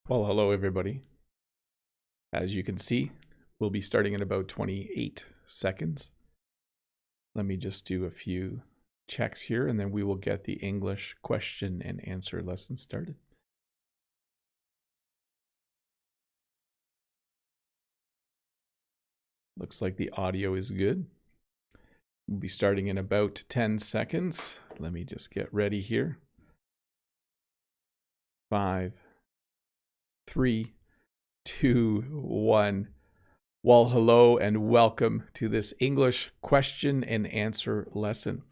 Well, hello everybody. As you can see, we'll be starting in about 28 seconds. Let me just do a few checks here and then we will get the English question and answer lesson started. Looks like the audio is good. We'll be starting in about 10 seconds. Let me just get ready here. 5, 3, 2, 1. Well, hello and welcome to this English question and answer lesson.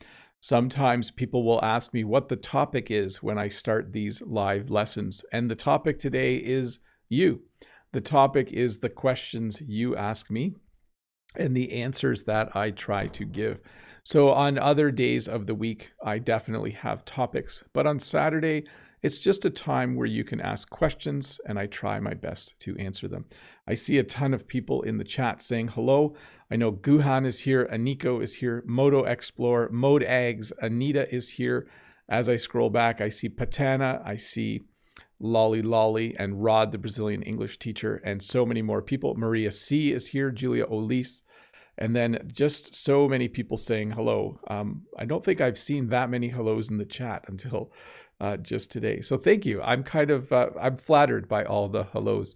Sometimes people will ask me what the topic is when I start these live lessons. And the topic today is you. The topic is the questions you ask me and the answers that I try to give. So on other days of the week, I definitely have topics. But on Saturday, it's just a time where you can ask questions and I try my best to answer them. I see a ton of people in the chat saying hello. I know Guan is here, Eniko is here, Moto Explore, Mode Eggs, Anita is here. As I scroll back, I see Patana, I see Lolly, and Rod, the Brazilian English teacher, and so many more people. Maria C is here, Julia Olis, and then just so many people saying hello. I don't think I've seen that many hellos in the chat until just today. So thank you. I'm I'm flattered by all the hellos.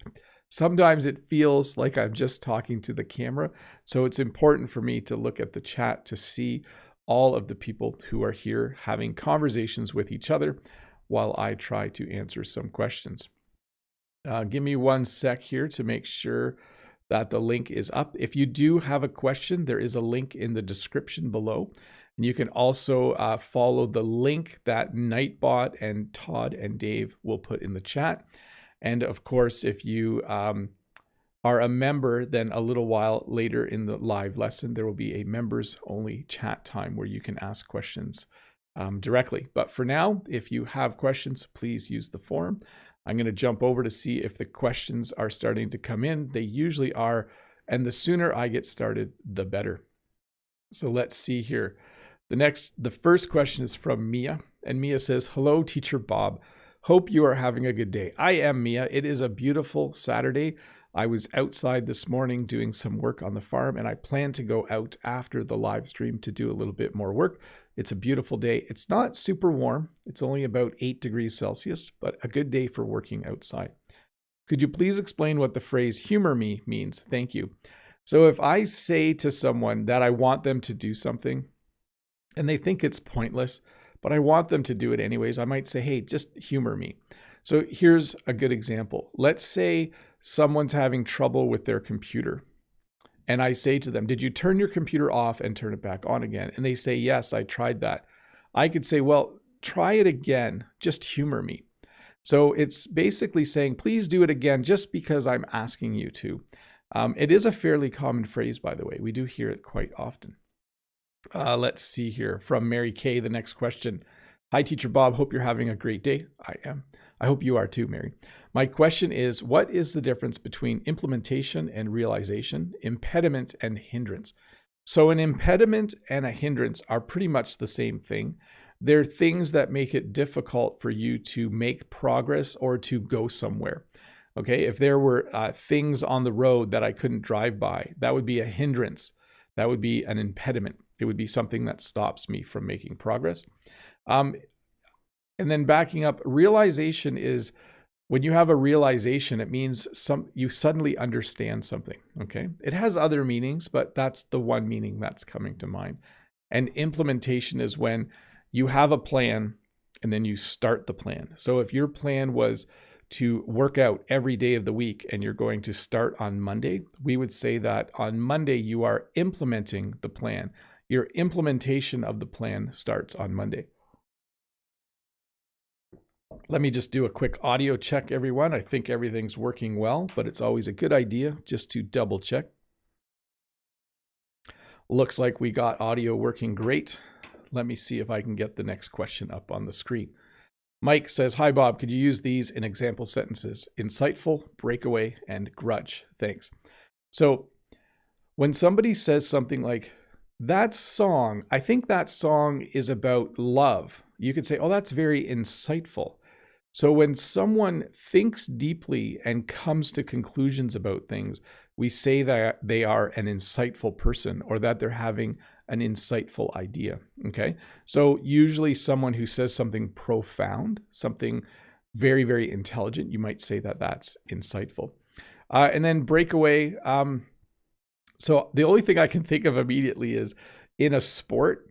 Sometimes it feels like I'm just talking to the camera. So it's important for me to look at the chat to see all of the people who are here having conversations with each other while I try to answer some questions. Give me 1 sec here to make sure that the link is up. If you do have a question, there is a link in the description below. And you can also follow the link that Nightbot and Todd and Dave will put in the chat. And of course, if you are a member, then a little while later in the live lesson, there will be a members only chat time where you can ask questions directly. But for now, if you have questions, please use the forum. I'm going to jump over to see if the questions are starting to come in. They usually are. And the sooner I get started, the better. So let's see here. The first question is from Mia, and Mia says, "Hello, Teacher Bob. Hope you are having a good day." I am, Mia. It is a beautiful Saturday. I was outside this morning doing some work on the farm, and I plan to go out after the live stream to do a little bit more work. It's a beautiful day. It's not super warm. It's only about 8 degrees Celsius, but a good day for working outside. Could you please explain what the phrase humor me means? Thank you. So if I say to someone that I want them to do something, and they think it's pointless, but I want them to do it anyways, I might say, hey, just humor me. So here's a good example. Let's say someone's having trouble with their computer. And I say to them, did you turn your computer off and turn it back on again? And they say, yes, I tried that. I could say, well, try it again, just humor me. So it's basically saying, please do it again, just because I'm asking you to. It is a fairly common phrase, by the way. We do hear it quite often. Let's see here from Mary Kay. The next question. Hi, Teacher Bob. Hope you're having a great day. I am. I hope you are too, Mary. My question is, what is the difference between implementation and realization, impediment and hindrance? So an impediment and a hindrance are pretty much the same thing. They're things that make it difficult for you to make progress or to go somewhere. Okay, if there were things on the road that I couldn't drive by, that would be a hindrance. That would be an impediment. It would be something that stops me from making progress. And then backing up, realization is when you have a realization, it means you suddenly understand something, okay? It has other meanings, but that's the one meaning that's coming to mind. And implementation is when you have a plan and then you start the plan. So if your plan was to work out every day of the week and you're going to start on Monday, we would say that on Monday you are implementing the plan. Your implementation of the plan starts on Monday. Let me just do a quick audio check, everyone. I think everything's working well, but it's always a good idea just to double check. Looks like we got audio working great. Let me see if I can get the next question up on the screen. Mike says, hi, Bob. Could you use these in example sentences? Insightful, breakaway, and grudge. Thanks. So when somebody says something like, that song, I think that song is about love. You could say, oh, that's very insightful. So when someone thinks deeply and comes to conclusions about things, we say that they are an insightful person or that they're having an insightful idea. Okay. So usually someone who says something profound, something very, very intelligent, you might say that that's insightful. And then breakaway. So the only thing I can think of immediately is in a sport,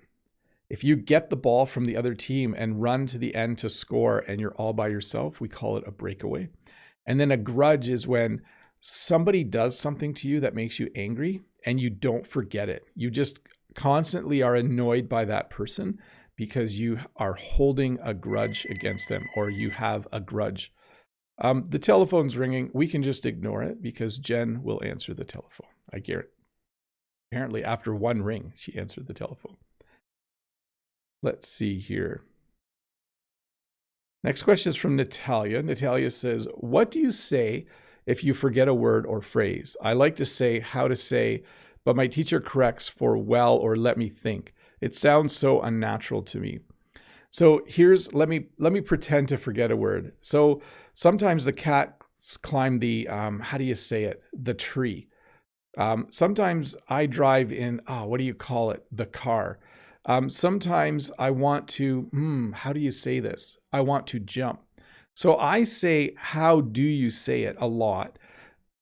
if you get the ball from the other team and run to the end to score and you're all by yourself, we call it a breakaway. And then a grudge is when somebody does something to you that makes you angry and you don't forget it. You just constantly are annoyed by that person because you are holding a grudge against them or you have a grudge. The telephone's ringing. We can just ignore it because Jen will answer the telephone. I guarantee. Apparently after one ring, she answered the telephone. Let's see here. Next question is from Natalia. Natalia says, what do you say if you forget a word or phrase? I like to say how to say, but my teacher corrects for well or let me think. It sounds so unnatural to me. So here's, let me pretend to forget a word. So sometimes the cats climb the, how do you say it? The tree. Sometimes I drive in, what do you call it? The car. Sometimes I want to, how do you say this? I want to jump. So I say, how do you say it a lot?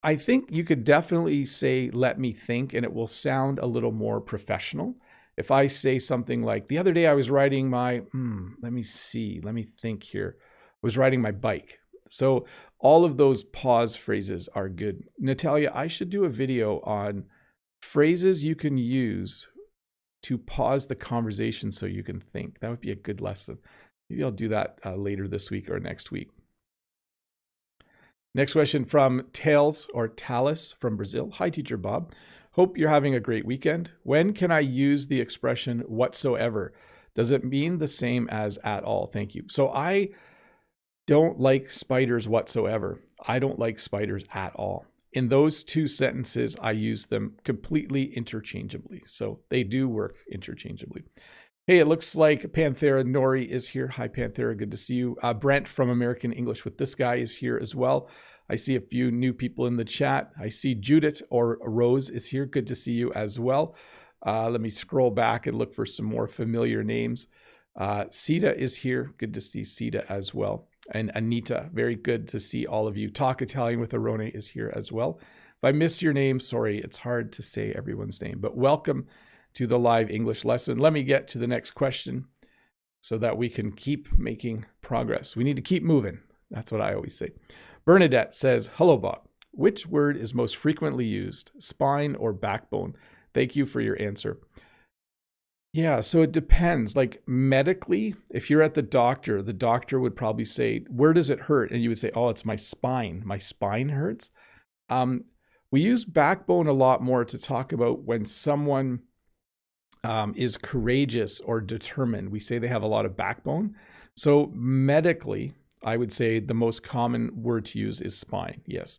I think you could definitely say, let me think, and it will sound a little more professional. If I say something like, the other day I was riding my, let me think here. I was riding my bike. So all of those pause phrases are good. Natalia, I should do a video on phrases you can use to pause the conversation so you can think. That would be a good lesson. Maybe I'll do that later this week or next week. Next question from Tails or Talis from Brazil. Hi, Teacher Bob. Hope you're having a great weekend. When can I use the expression whatsoever? Does it mean the same as at all? Thank you. So I don't like spiders whatsoever. I don't like spiders at all. In those two sentences, I use them completely interchangeably. So they do work interchangeably. Hey, it looks like Panthera Nori is here. Hi, Panthera. Good to see you. Brent from American English with This Guy is here as well. I see a few new people in the chat. I see Judith or Rose is here. Good to see you as well. Let me scroll back and look for some more familiar names. Sita is here. Good to see Sita as well. And Anita, very good to see all of you. Talk Italian with Arone is here as well. If I missed your name, sorry, it's hard to say everyone's name, but welcome to the live English lesson. Let me get to the next question so that we can keep making progress. We need to keep moving. That's what I always say. Bernadette says, hello, Bob. Which word is most frequently used, spine or backbone? Thank you for your answer. Yeah, so it depends. Like medically, if you're at the doctor would probably say, where does it hurt? And you would say, oh, it's my spine. My spine hurts. We use backbone a lot more to talk about when someone is courageous or determined. We say they have a lot of backbone. So medically, I would say the most common word to use is spine. Yes.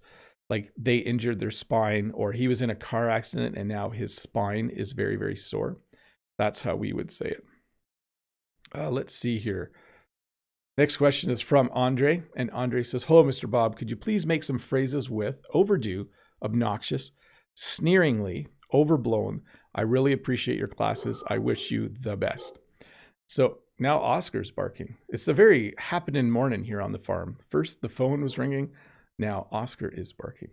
Like they injured their spine or he was in a car accident and now his spine is very, very sore. That's how we would say it. Let's see here. Next question is from Andre. And Andre says, hello, Mr. Bob. Could you please make some phrases with overdue, obnoxious, sneeringly, overblown? I really appreciate your classes. I wish you the best. So now Oscar's barking. It's a very happening morning here on the farm. First, the phone was ringing. Now Oscar is barking.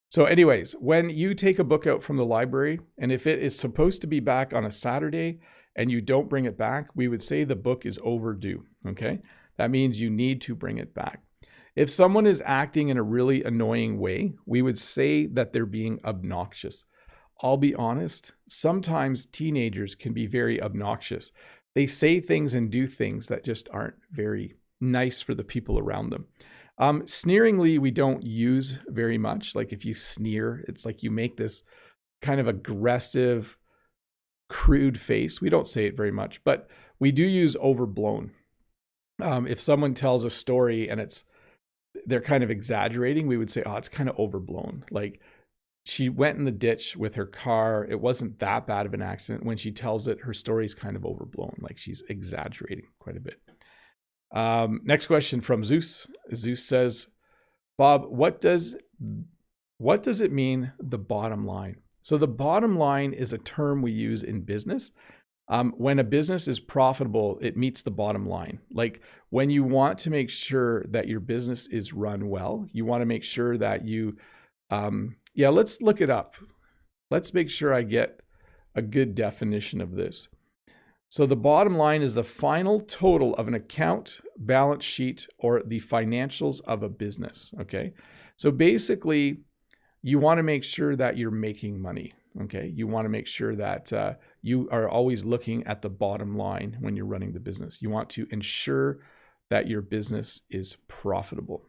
So anyways, when you take a book out from the library, and if it is supposed to be back on a Saturday and you don't bring it back, we would say the book is overdue, okay? That means you need to bring it back. If someone is acting in a really annoying way, we would say that they're being obnoxious. I'll be honest, sometimes teenagers can be very obnoxious. They say things and do things that just aren't very nice for the people around them. Sneeringly, we don't use very much. Like if you sneer, it's like you make this kind of aggressive, crude face. We don't say it very much, but we do use overblown. If someone tells a story and they're kind of exaggerating, we would say, oh, it's kind of overblown. Like she went in the ditch with her car. It wasn't that bad of an accident. When she tells it, her story is kind of overblown. Like she's exaggerating quite a bit. Next question from Zeus. Zeus says, Bob, what does it mean, the bottom line? So the bottom line is a term we use in business. When a business is profitable, it meets the bottom line. Like when you want to make sure that your business is run well, you want to make sure that you, let's look it up. Let's make sure I get a good definition of this. So the bottom line is the final total of an account, balance sheet, or the financials of a business, okay? So basically, you want to make sure that you're making money, okay? You want to make sure that you are always looking at the bottom line when you're running the business. You want to ensure that your business is profitable.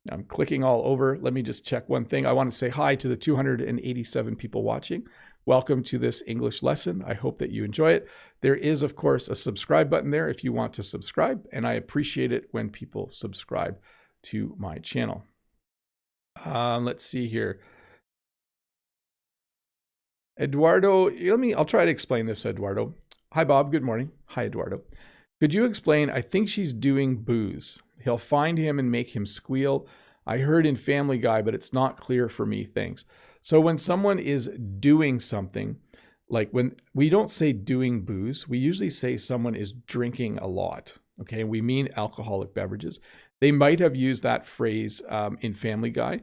Now I'm clicking all over. Let me just check one thing. I want to say hi to the 287 people watching. Welcome to this English lesson. I hope that you enjoy it. There is, of course, a subscribe button there if you want to subscribe, and I appreciate it when people subscribe to my channel. Let's see here. Eduardo, I'll try to explain this, Eduardo. Hi, Bob. Good morning. Hi, Eduardo. Could you explain? I think she's doing booze. He'll find him and make him squeal. I heard in Family Guy, but it's not clear for me. Thanks. So when someone is doing something, like when we don't say doing booze, we usually say someone is drinking a lot. Okay. We mean alcoholic beverages. They might have used that phrase in Family Guy.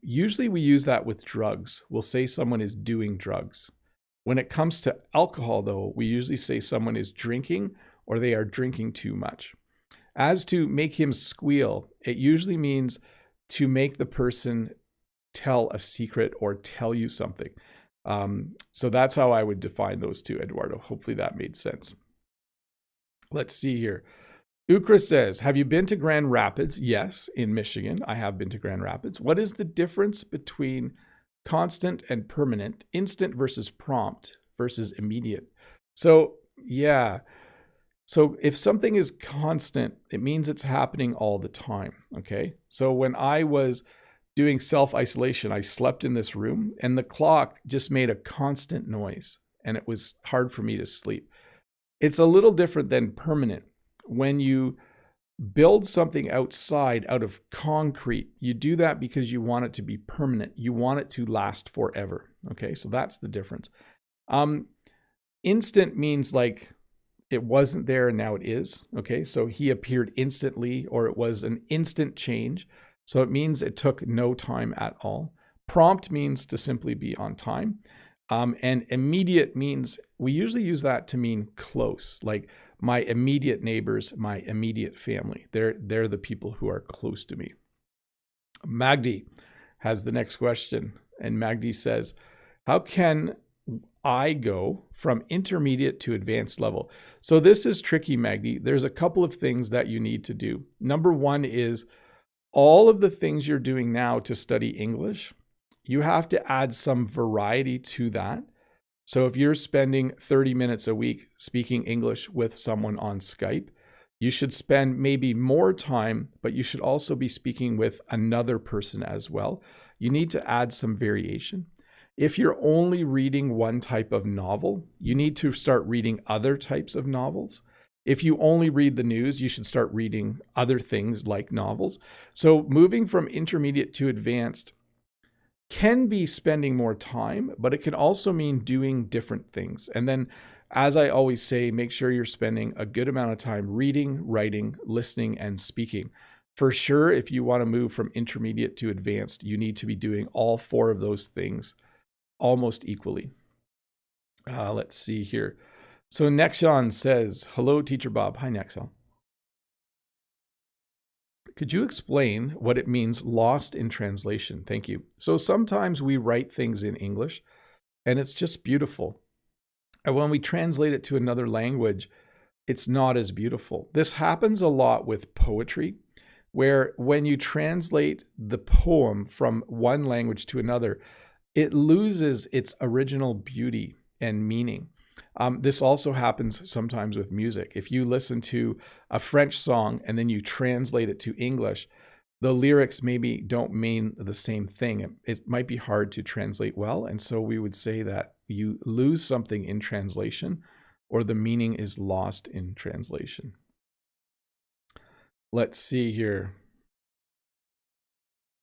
Usually we use that with drugs. We'll say someone is doing drugs. When it comes to alcohol, though, we usually say someone is drinking or they are drinking too much. As to make him squeal, it usually means to make the person tell a secret or tell you something. So that's how I would define those two, Eduardo. Hopefully that made sense. Let's see here. Ucra says, have you been to Grand Rapids? Yes, in Michigan. I have been to Grand Rapids. What is the difference between constant and permanent, instant versus prompt versus immediate? So, yeah. So if something is constant, it means it's happening all the time, okay? So when I was doing self-isolation, I slept in this room and the clock just made a constant noise and it was hard for me to sleep. It's a little different than permanent. When you build something outside out of concrete, you do that because you want it to be permanent. You want it to last forever, okay? So that's the difference. Instant means like it wasn't there and now it is, okay? So he appeared instantly, or it was an instant change. So it means it took no time at all. Prompt means to simply be on time. And immediate means, we usually use that to mean close, like my immediate neighbors, my immediate family. They're the people who are close to me. Maggie has the next question. And Maggie says, how can I go from intermediate to advanced level? So this is tricky, Maggie. There's a couple of things that you need to do. Number one is all of the things you're doing now to study English, you have to add some variety to that. So if you're spending 30 minutes a week speaking English with someone on Skype, you should spend maybe more time, but you should also be speaking with another person as well. You need to add some variation. If you're only reading one type of novel, you need to start reading other types of novels. If you only read the news, you should start reading other things like novels. So moving from intermediate to advanced can be spending more time, but it can also mean doing different things. And then, as I always say, make sure you're spending a good amount of time reading, writing, listening, and speaking. For sure, if you want to move from intermediate to advanced, you need to be doing all four of those things almost equally. Let's see here. So Nexon says, hello, Teacher Bob. Hi, Nexon. Could you explain what it means lost in translation? Thank you. So sometimes we write things in English and it's just beautiful. And when we translate it to another language, it's not as beautiful. This happens a lot with poetry, where when you translate the poem from one language to another, it loses its original beauty and meaning. This also happens sometimes with music. If you listen to a French song and then you translate it to English, the lyrics maybe don't mean the same thing. It might be hard to translate well. And so we would say that you lose something in translation, or the meaning is lost in translation. Let's see here.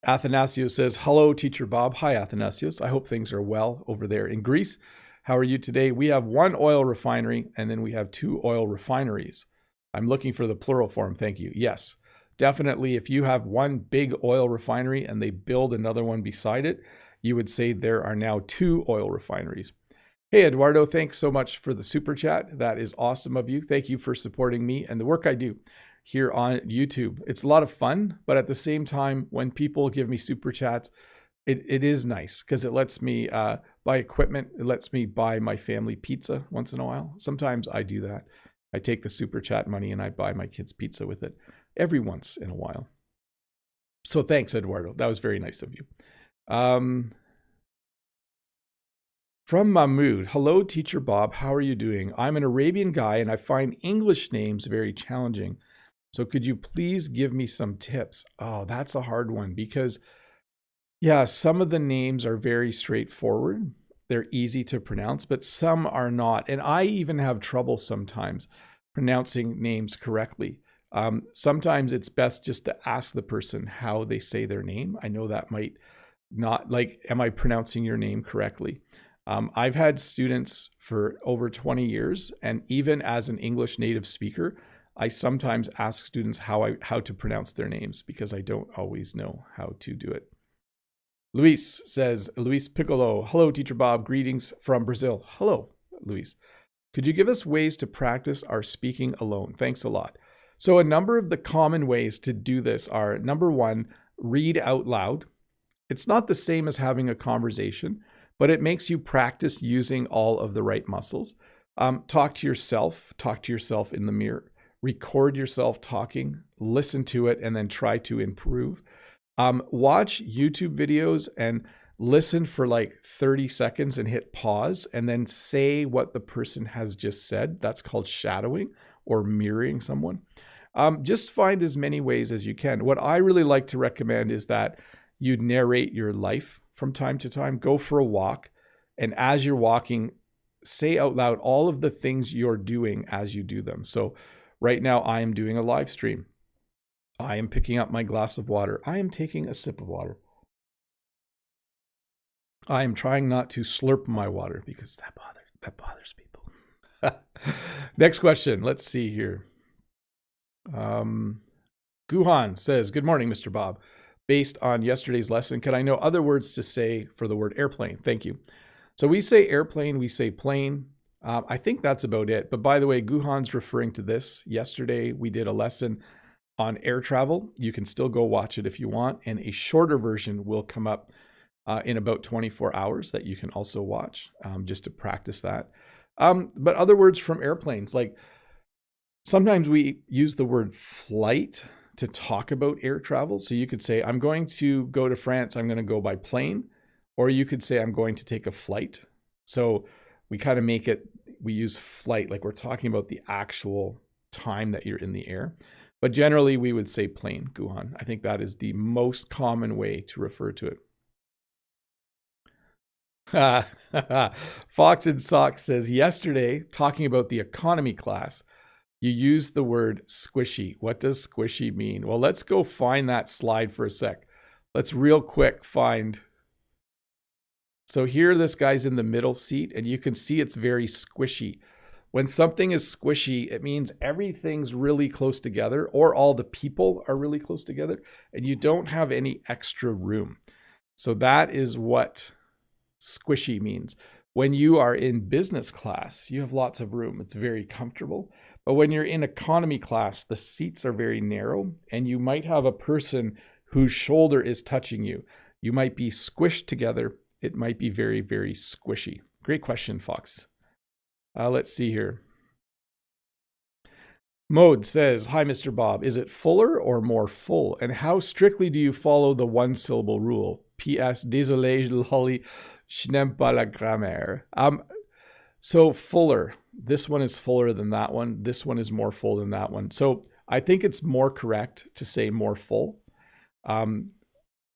Athanasio says, hello, Teacher Bob. Hi, Athanasios. I hope things are well over there in Greece. How are you today? We have one oil refinery, and then we have 2 oil refineries. I'm looking for the plural form. Thank you. Yes, definitely. If you have one big oil refinery and they build another one beside it, you would say there are now 2 oil refineries. Hey, Eduardo, thanks so much for the super chat. That is awesome of you. Thank you for supporting me and the work I do here on YouTube. It's a lot of fun, but at the same time, when people give me super chats, it is nice because it lets me buy equipment. It lets me buy my family pizza once in a while. Sometimes I do that. I take the super chat money and I buy my kids pizza with it every once in a while. So thanks, Eduardo. That was very nice of you. From Mahmoud, hello, Teacher Bob. How are you doing? I'm an Arabian guy and I find English names very challenging. So could you please give me some tips? Oh, that's a hard one because, yeah, some of the names are very straightforward. They're easy to pronounce, but some are not. And I even have trouble sometimes pronouncing names correctly. Sometimes it's best just to ask the person how they say their name. I know that might not, like, am I pronouncing your name correctly? I've had students for over 20 years, and even as an English native speaker, I sometimes ask students how to pronounce their names because I don't always know how to do it. Luis says, Luis Piccolo, hello, Teacher Bob, greetings from Brazil. Hello, Luis. Could you give us ways to practice our speaking alone? Thanks a lot. So a number of the common ways to do this are, number 1, read out loud. It's not the same as having a conversation, but it makes you practice using all of the right muscles. Talk to yourself in the mirror, record yourself talking, listen to it, and then try to improve. Watch YouTube videos and listen for like 30 seconds and hit pause and then say what the person has just said. That's called shadowing or mirroring someone. Just find as many ways as you can. What I really like to recommend is that you narrate your life from time to time. Go for a walk, and as you're walking, say out loud all of the things you're doing as you do them. So right now I am doing a live stream. I am picking up my glass of water. I am taking a sip of water. I am trying not to slurp my water because that bothers people. Next question. Let's see here. Guan says, good morning, Mr. Bob. Based on yesterday's lesson, can I know other words to say for the word airplane? Thank you. So we say airplane, we say plane. I think that's about it. But by the way, Guhan's referring to this. Yesterday, we did a lesson on air travel. You can still go watch it if you want. And a shorter version will come up in about 24 hours that you can also watch just to practice that. But other words from airplanes, like sometimes we use the word flight to talk about air travel. So you could say, I'm going to go to France. I'm going to go by plane. Or you could say, I'm going to take a flight. So we kind of make it, we use flight, like we're talking about the actual time that you're in the air. But generally we would say plane, Guhan. I think that is the most common way to refer to it. Fox in Socks says, yesterday, talking about the economy class, you used the word squishy. What does squishy mean? Well, let's go find that slide for a sec. Let's real quick find. So here this guy's in the middle seat and you can see it's very squishy. When something is squishy, it means everything's really close together or all the people are really close together and you don't have any extra room. So that is what squishy means. When you are in business class, you have lots of room. It's very comfortable. But when you're in economy class, the seats are very narrow and you might have a person whose shoulder is touching you. You might be squished together. It might be very, very squishy. Great question, Fox. Let's see here. Mode says, hi, Mr. Bob. Is it fuller or more full? And how strictly do you follow the one-syllable rule? P.S. Désolé, lolly, je n'aime pas la grammaire. So fuller. This one is fuller than that one. This one is more full than that one. So I think it's more correct to say more full.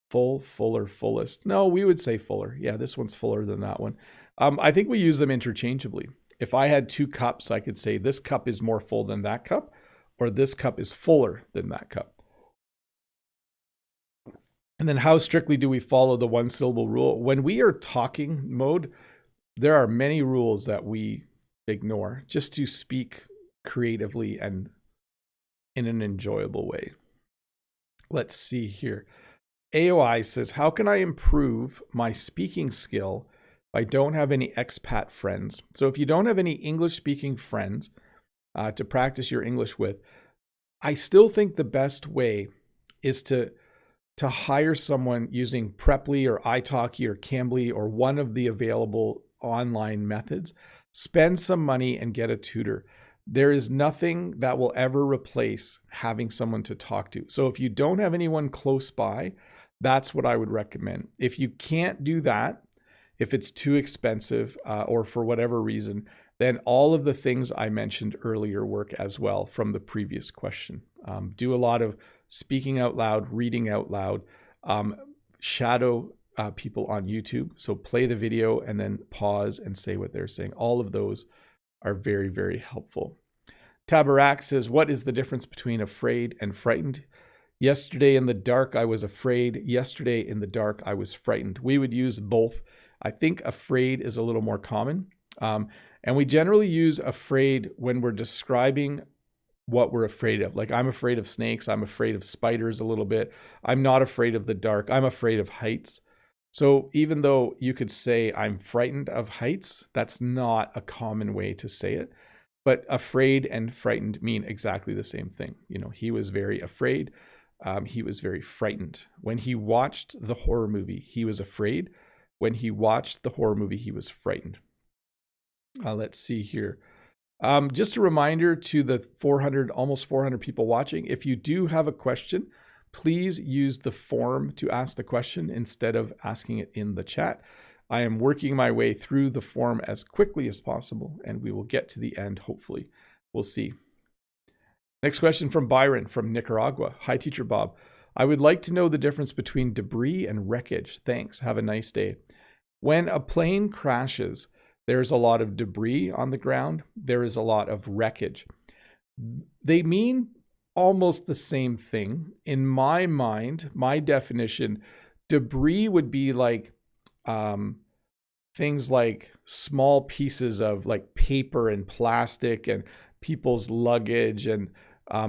Full, fuller, fullest. No, we would say fuller. Yeah, this one's fuller than that one. I think we use them interchangeably. If I had 2 cups, I could say this cup is more full than that cup, or this cup is fuller than that cup. And then how strictly do we follow the one syllable rule? When we are talking mode, there are many rules that we ignore just to speak creatively and in an enjoyable way. Let's see here. AOI says, how can I improve my speaking skill if I don't have any expat friends? So if you don't have any English speaking friends to practice your English with, I still think the best way is to hire someone using Preply or italki or Cambly or one of the available online methods. Spend some money and get a tutor. There is nothing that will ever replace having someone to talk to. So if you don't have anyone close by, that's what I would recommend. If you can't do that, if it's too expensive or for whatever reason, then all of the things I mentioned earlier work as well from the previous question. Do a lot of speaking out loud, reading out loud, shadow people on YouTube. So play the video and then pause and say what they're saying. All of those are very, very helpful. Tabarak says, what is the difference between afraid and frightened? Yesterday in the dark, I was afraid. Yesterday in the dark, I was frightened. We would use both. I think afraid is a little more common. And we generally use afraid when we're describing what we're afraid of. Like, I'm afraid of snakes. I'm afraid of spiders a little bit. I'm not afraid of the dark. I'm afraid of heights. So even though you could say I'm frightened of heights, that's not a common way to say it. But afraid and frightened mean exactly the same thing. You know, he was very afraid. He was very frightened. When he watched the horror movie, he was afraid. When he watched the horror movie, he was frightened. Let's see here. Just a reminder to the almost 400 people watching, if you do have a question, please use the form to ask the question instead of asking it in the chat. I am working my way through the form as quickly as possible, and we will get to the end, hopefully. We'll see. Next question from Byron from Nicaragua. Hi, Teacher Bob. I would like to know the difference between debris and wreckage. Thanks. Have a nice day. When a plane crashes, there's a lot of debris on the ground. There is a lot of wreckage. They mean almost the same thing. In my mind, my definition, debris would be like things like small pieces of like paper and plastic and people's luggage and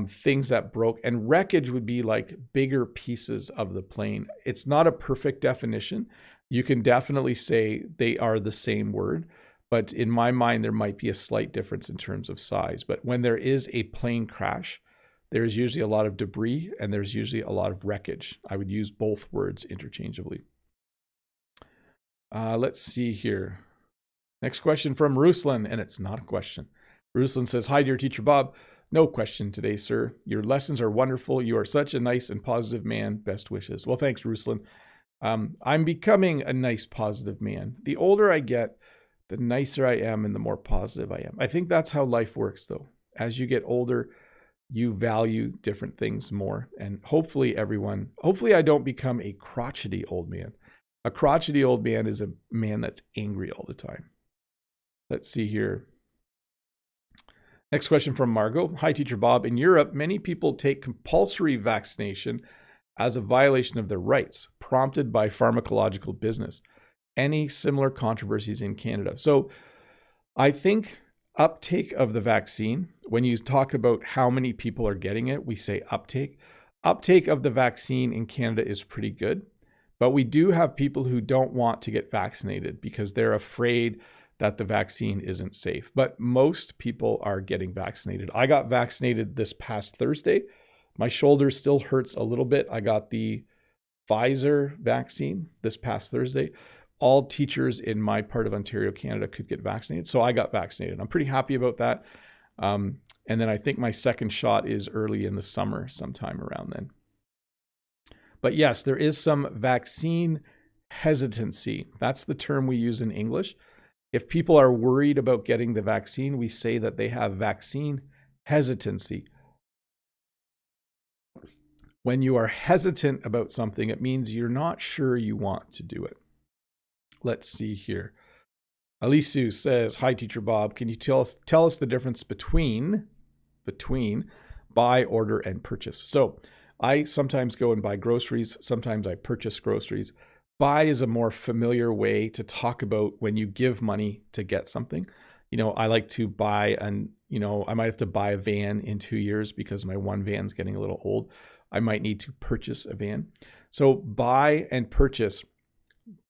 things that broke. And wreckage would be like bigger pieces of the plane. It's not a perfect definition. You can definitely say they are the same word. But in my mind, there might be a slight difference in terms of size. But when there is a plane crash, there's usually a lot of debris and there's usually a lot of wreckage. I would use both words interchangeably. Let's see here. Next question from Ruslan, and it's not a question. Ruslan says, hi, dear Teacher Bob. No question today, sir. Your lessons are wonderful. You are such a nice and positive man. Best wishes. Well, thanks, Ruslan. I'm becoming a nice, positive man. The older I get, the nicer I am and the more positive I am. I think that's how life works, though. As you get older, you value different things more. And hopefully I don't become a crotchety old man. A crotchety old man is a man that's angry all the time. Let's see here. Next question from Margo. Hi, Teacher Bob. In Europe, many people take compulsory vaccination as a violation of their rights, prompted by pharmacological business. Any similar controversies in Canada? So I think uptake of the vaccine, when you talk about how many people are getting it, we say uptake. Uptake of the vaccine in Canada is pretty good, but we do have people who don't want to get vaccinated because they're afraid that the vaccine isn't safe. But most people are getting vaccinated. I got vaccinated this past Thursday. My shoulder still hurts a little bit. I got the Pfizer vaccine this past Thursday. All teachers in my part of Ontario, Canada could get vaccinated. So I got vaccinated. I'm pretty happy about that. And then I think my second shot is early in the summer, sometime around then. But yes, there is some vaccine hesitancy. That's the term we use in English. If people are worried about getting the vaccine, we say that they have vaccine hesitancy. When you are hesitant about something, it means you're not sure you want to do it. Let's see here. Aliso says, hi, Teacher Bob. Can you tell us the difference between buy, order, and purchase. So I sometimes go and buy groceries. Sometimes I purchase groceries. Buy is a more familiar way to talk about when you give money to get something. I like to buy I might have to buy a van in 2 years because my one van's getting a little old. I might need to purchase a van. So buy and purchase.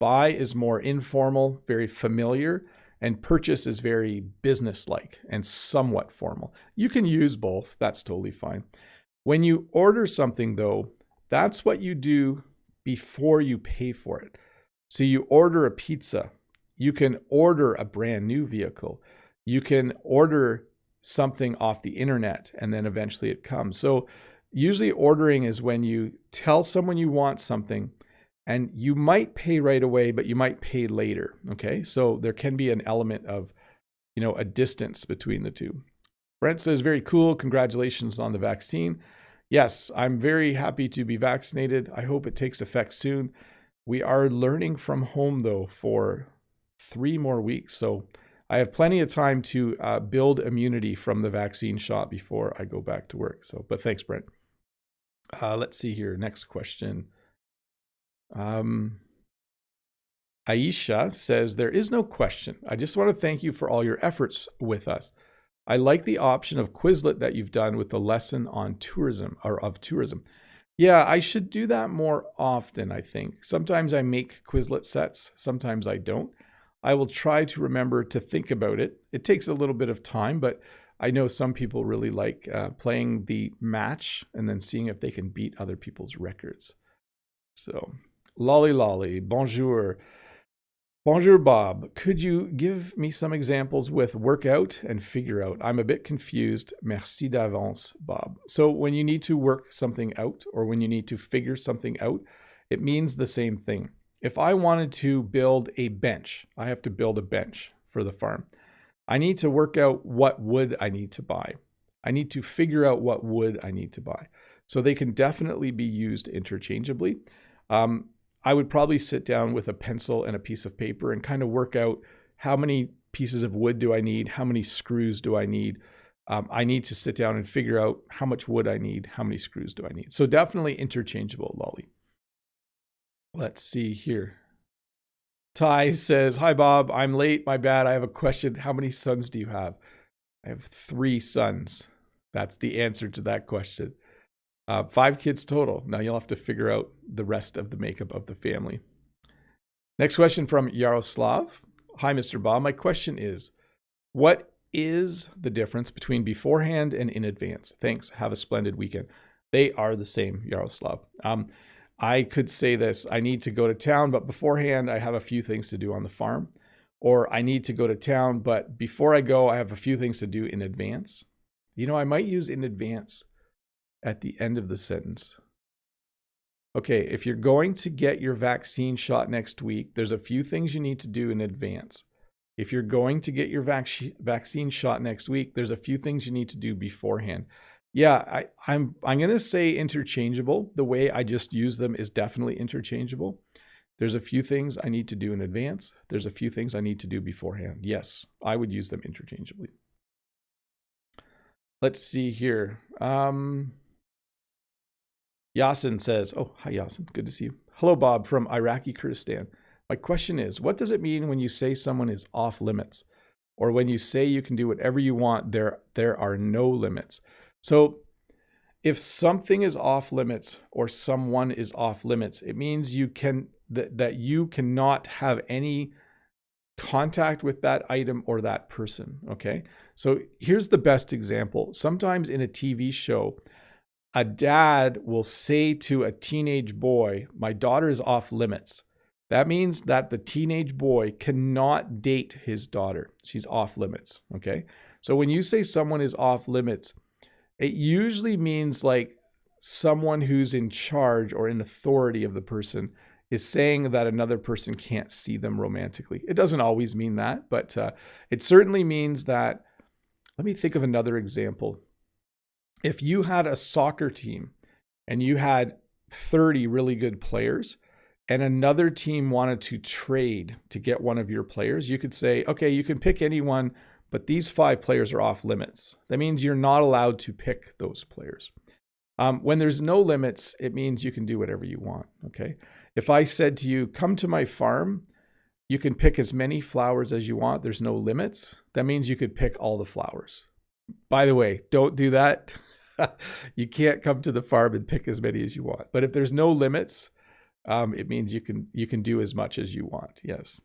Buy is more informal, very familiar, and purchase is very business-like and somewhat formal. You can use both. That's totally fine. When you order something, though, that's what you do before you pay for it. So you order a pizza. You can order a brand new vehicle. You can order something off the internet and then eventually it comes. So usually ordering is when you tell someone you want something and you might pay right away, but you might pay later. Okay. So there can be an element of, a distance between the two. Brent says, very cool. Congratulations on the vaccine. Yes, I'm very happy to be vaccinated. I hope it takes effect soon. We are learning from home though for 3 more weeks. So I have plenty of time to build immunity from the vaccine shot before I go back to work. But thanks, Brent. Let's see here. Next question. Aisha says, there is no question. I just want to thank you for all your efforts with us. I like the option of Quizlet that you've done with the lesson on tourism or of tourism. Yeah, I should do that more often, I think. Sometimes I make Quizlet sets. Sometimes I don't. I will try to remember to think about it. It takes a little bit of time, but I know some people really like playing the match and then seeing if they can beat other people's records. So, lolly, bonjour. Bonjour, Bob. Could you give me some examples with workout and figure out? I'm a bit confused. Merci d'avance, Bob. So when you need to work something out or when you need to figure something out, it means the same thing. If I wanted to build a bench, I have to build a bench for the farm. I need to work out what wood I need to buy. I need to figure out what wood I need to buy. So they can definitely be used interchangeably. I would probably sit down with a pencil and a piece of paper and kind of work out how many pieces of wood do I need? How many screws do I need? I need to sit down and figure out how much wood I need. How many screws do I need? So definitely interchangeable, Lolly. Let's see here. Ty says, hi, Bob. I'm late. My bad. I have a question. How many sons do you have? I have 3 sons. That's the answer to that question. 5 kids total. Now you'll have to figure out the rest of the makeup of the family. Next question from Yaroslav. Hi, Mr. Bob. My question is, what is the difference between beforehand and in advance? Thanks. Have a splendid weekend. They are the same, Yaroslav. I could say this. I need to go to town, but beforehand, I have a few things to do on the farm. Or I need to go to town, but before I go, I have a few things to do in advance. I might use in advance at the end of the sentence. Okay, if you're going to get your vaccine shot next week, there's a few things you need to do in advance. If you're going to get your vaccine shot next week, there's a few things you need to do beforehand. Yeah, I'm going to say interchangeable. The way I just use them is definitely interchangeable. There's a few things I need to do in advance. There's a few things I need to do beforehand. Yes, I would use them interchangeably. Let's see here. Yasin says, oh, hi, Yasin. Good to see you. Hello, Bob from Iraqi Kurdistan. My question is, what does it mean when you say someone is off limits? Or when you say you can do whatever you want, there are no limits. So if something is off limits or someone is off limits, it means that you cannot have any contact with that item or that person, okay? So here's the best example. Sometimes in a TV show, a dad will say to a teenage boy, my daughter is off limits. That means that the teenage boy cannot date his daughter. She's off limits, okay? So when you say someone is off limits, it usually means like someone who's in charge or in authority of the person is saying that another person can't see them romantically. It doesn't always mean that, but it certainly means that. Let me think of another example. If you had a soccer team and you had 30 really good players and another team wanted to trade to get one of your players, you could say, okay, you can pick anyone, but these 5 players are off limits. That means you're not allowed to pick those players. When there's no limits, it means you can do whatever you want, okay? If I said to you, come to my farm, you can pick as many flowers as you want. There's no limits. That means you could pick all the flowers. By the way, don't do that. You can't come to the farm and pick as many as you want. But if there's no limits, it means you can do as much as you want. Yes.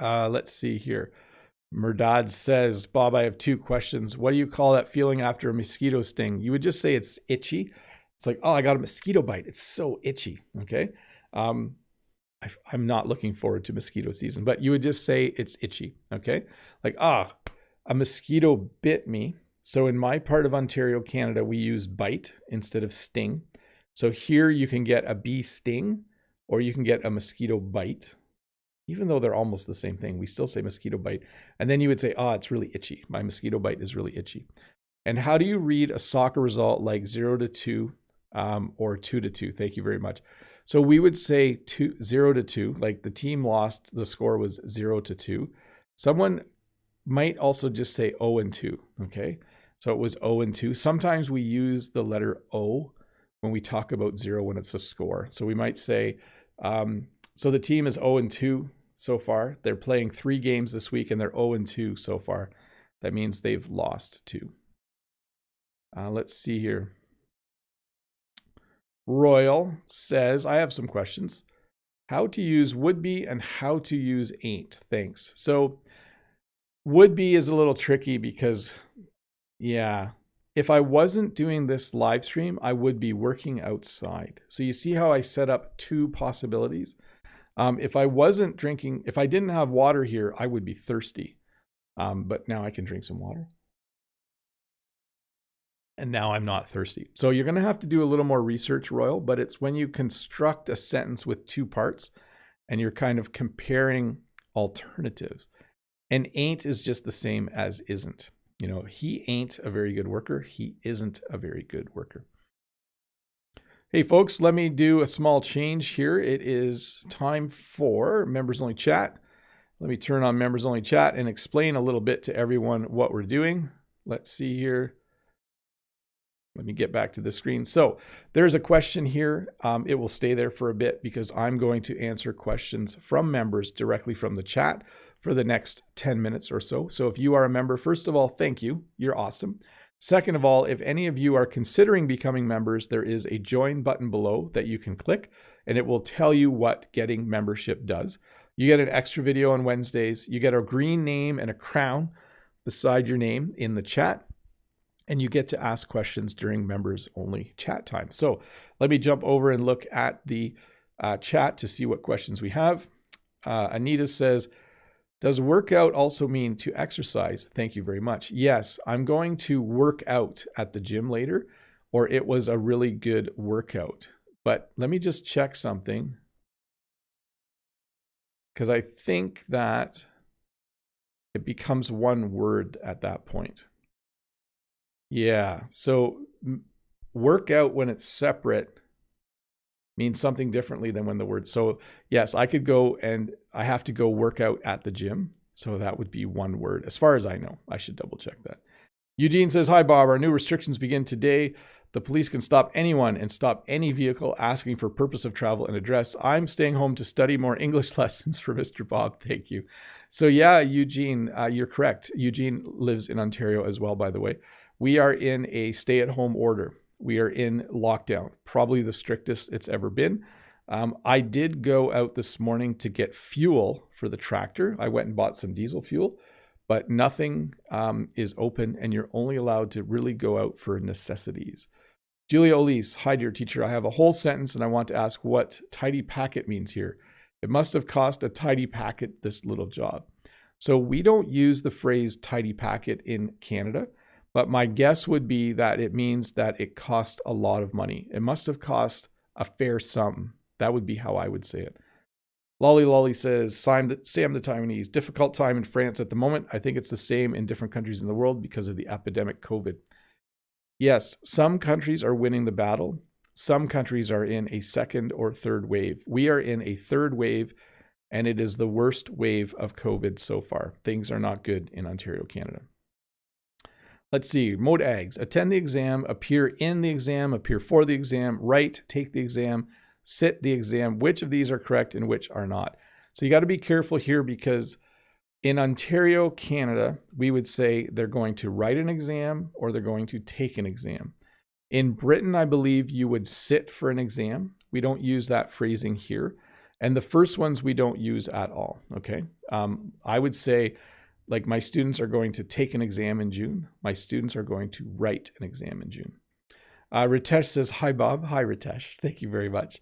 Let's see here. Murdad says, Bob, I have 2 questions. What do you call that feeling after a mosquito sting? You would just say it's itchy. It's like, oh, I got a mosquito bite. It's so itchy. Okay. I'm not looking forward to mosquito season, but you would just say it's itchy. Okay. Like, a mosquito bit me. So in my part of Ontario, Canada, we use bite instead of sting. So here you can get a bee sting or you can get a mosquito bite. Even though they're almost the same thing, we still say mosquito bite. And then you would say, it's really itchy. My mosquito bite is really itchy. And how do you read a soccer result like 0-2 or 2-2? Thank you very much. So we would say 0-2, like the team lost, the score was 0-2. Someone might also just say 0-2, okay? So it was 0-2. Sometimes we use the letter O when we talk about 0 when it's a score. So we might say, so the team is 0-2 so far. They're playing 3 games this week and they're 0-2 so far. That means they've lost 2. Let's see here. Royal says, I have some questions. How to use would be and how to use ain't. Thanks. So would be is a little tricky because, yeah, if I wasn't doing this live stream, I would be working outside. So you see how I set up 2 possibilities? If I wasn't drinking, if I didn't have water here, I would be thirsty. But now I can drink some water. And now I'm not thirsty. So you're going to have to do a little more research, Royal, but it's when you construct a sentence with 2 parts and you're kind of comparing alternatives. And ain't is just the same as isn't. You know, he ain't a very good worker. He isn't a very good worker. Hey folks, let me do a small change here. It is time for members only chat. Let me turn on members only chat and explain a little bit to everyone what we're doing. Let's see here. Let me get back to the screen. So there's a question here. It will stay there for a bit because I'm going to answer questions from members directly from the chat for the next 10 minutes or so. So if you are a member, first of all, thank you. You're awesome. Second of all, if any of you are considering becoming members, there is a join button below that you can click and it will tell you what getting membership does. You get an extra video on Wednesdays. You get a green name and a crown beside your name in the chat. And you get to ask questions during members only chat time. So let me jump over and look at the chat to see what questions we have. Anita says, does workout also mean to exercise? Thank you very much. Yes, I'm going to work out at the gym later, or it was a really good workout. But let me just check something, because I think that it becomes one word at that point. Yeah, so workout when it's separate means something differently than when the word. So yes, I could go and I have to go work out at the gym. So that would be one word as far as I know. I should double check that. Eugene says, hi, Bob. Our new restrictions begin today. The police can stop anyone and stop any vehicle asking for purpose of travel and address. I'm staying home to study more English lessons for Mr. Bob. Thank you. So yeah, Eugene, you're correct. Eugene lives in Ontario as well, by the way. We are in a stay-at-home order. We are in lockdown, probably the strictest it's ever been. I did go out this morning to get fuel for the tractor. I went and bought some diesel fuel, but nothing is open and you're only allowed to really go out for necessities. Julia Olise, hi dear teacher, I have a whole sentence and I want to ask what tidy packet means here. It must have cost a tidy packet, this little job. So we don't use the phrase tidy packet in Canada. But my guess would be that it means that it cost a lot of money. It must have cost a fair sum. That would be how I would say it. Lolly says, Sam the Taiwanese, difficult time in France at the moment. I think it's the same in different countries in the world because of the epidemic COVID. Yes, some countries are winning the battle. Some countries are in a second or third wave. We are in a third wave, and it is the worst wave of COVID so far. Things are not good in Ontario, Canada. Let's see, mode ags. Attend the exam, appear in the exam, appear for the exam, write, take the exam, sit the exam. Which of these are correct and which are not? So you got to be careful here because in Ontario, Canada, we would say they're going to write an exam or they're going to take an exam. In Britain, I believe you would sit for an exam. We don't use that phrasing here. And the first ones we don't use at all, okay? I would say, like, my students are going to take an exam in June. My students are going to write an exam in June. Ritesh says, hi, Bob. Hi, Ritesh. Thank you very much.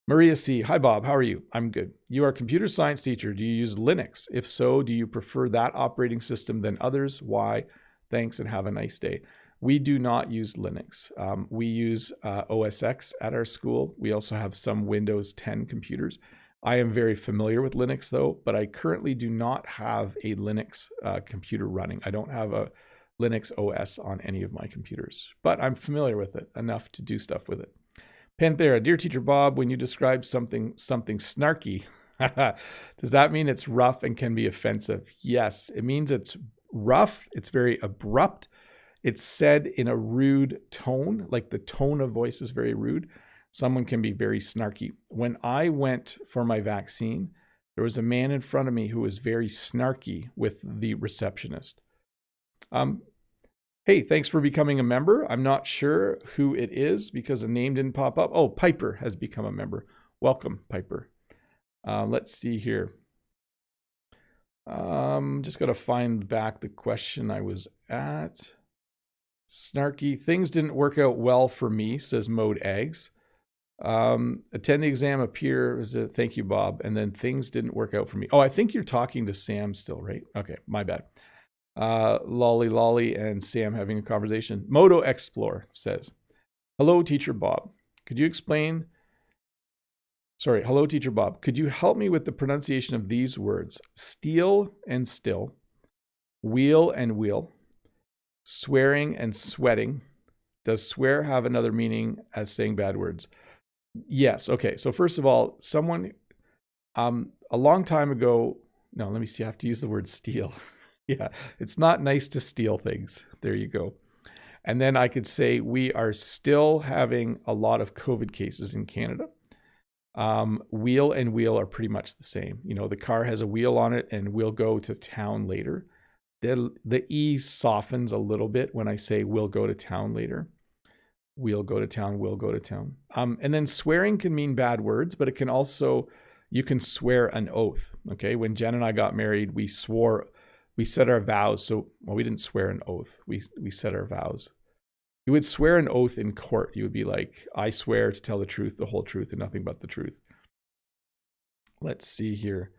Maria C. Hi, Bob. How are you? I'm good. You are a computer science teacher. Do you use Linux? If so, do you prefer that operating system than others? Why? Thanks and have a nice day. We do not use Linux. We use OS X at our school. We also have some Windows 10 computers. I am very familiar with Linux though, but I currently do not have a Linux computer running. I don't have a Linux OS on any of my computers, but I'm familiar with it enough to do stuff with it. Panthera, dear teacher Bob, when you describe something snarky, does that mean it's rough and can be offensive? Yes, it means it's rough. It's very abrupt. It's said in a rude tone, like the tone of voice is very rude. Someone can be very snarky. When I went for my vaccine, there was a man in front of me who was very snarky with the receptionist. Hey, thanks for becoming a member. I'm not sure who it is because a name didn't pop up. Oh, Piper has become a member. Welcome, Piper. Let's see here. Just got to find back the question I was at. Snarky. Things didn't work out well for me, says Mode Eggs. Attend the exam, appear. Thank you, Bob. And then things didn't work out for me. Oh, I think you're talking to Sam still, right? Okay, my bad. Lolly and Sam having a conversation. Moto Explore says, hello, teacher Bob. Could you explain? Sorry, hello, teacher Bob. Could you help me with the pronunciation of these words? Steal and still, wheel and wheel, swearing and sweating. Does swear have another meaning as saying bad words? Yes. Okay. So first of all, someone, a long time ago, no, let me see. I have to use the word steal. Yeah. It's not nice to steal things. There you go. And then I could say we are still having a lot of COVID cases in Canada. Wheel and wheel are pretty much the same. You know, the car has a wheel on it and we'll go to town later. The E softens a little bit when I say we'll go to town later. We'll go to town, we'll go to town. And then swearing can mean bad words, but it can also, you can swear an oath. Okay. When Jen and I got married, we said our vows. So, well, we didn't swear an oath. We said our vows. You would swear an oath in court. You would be like, I swear to tell the truth, the whole truth, and nothing but the truth. Let's see here.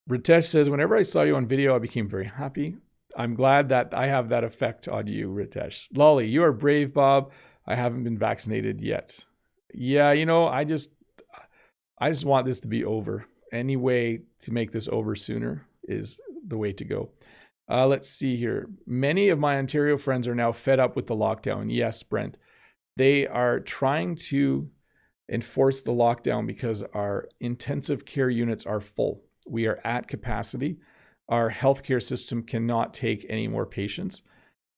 Ritesh says, whenever I saw you on video, I became very happy. I'm glad that I have that effect on you, Ritesh. Lolly, you are brave, Bob. I haven't been vaccinated yet. Yeah, you know, I just want this to be over. Any way to make this over sooner is the way to go. Let's see here. Many of my Ontario friends are now fed up with the lockdown. Yes, Brent. They are trying to enforce the lockdown because our intensive care units are full. We are at capacity. Our healthcare system cannot take any more patients,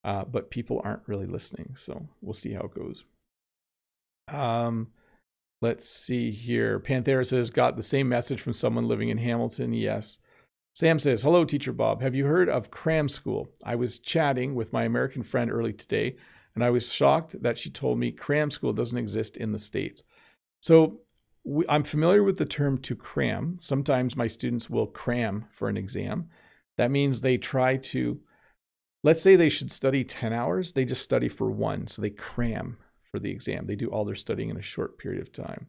but people aren't really listening. So we'll see how it goes. Let's see here. Panthera says, got the same message from someone living in Hamilton. Yes. Sam says, hello, teacher Bob. Have you heard of cram school? I was chatting with my American friend early today, and I was shocked that she told me cram school doesn't exist in the States. So I'm familiar with the term to cram. Sometimes my students will cram for an exam. That means they try to, let's say they should study 10 hours. They just study for 1. So they cram for the exam. They do all their studying in a short period of time.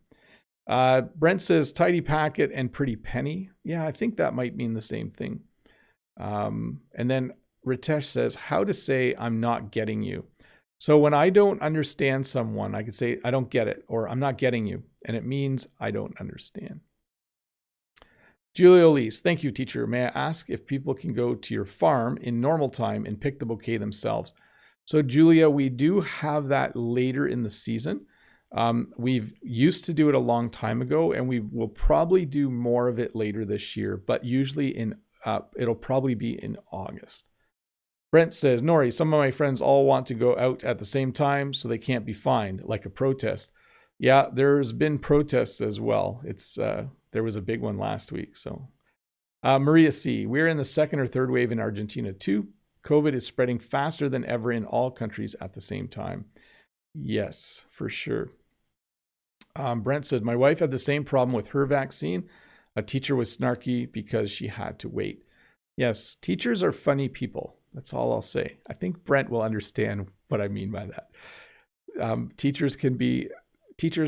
Brent says tidy packet and pretty penny. Yeah, I think that might mean the same thing. And then Ritesh says how to say I'm not getting you. So when I don't understand someone, I could say I don't get it or I'm not getting you. And it means I don't understand. Julia Elise, thank you, teacher. May I ask if people can go to your farm in normal time and pick the bouquet themselves? So Julia, we do have that later in the season. We've used to do it a long time ago, and we will probably do more of it later this year, but usually it'll probably be in August. Brent says, Nori, some of my friends all want to go out at the same time, so they can't be fined, like a protest. Yeah, there's been protests as well. There was a big one last week. So, Maria C, we're in the second or third wave in Argentina too. COVID is spreading faster than ever in all countries at the same time. Yes, for sure. Brent said, my wife had the same problem with her vaccine. A teacher was snarky because she had to wait. Yes, teachers are funny people. That's all I'll say. I think Brent will understand what I mean by that. Teachers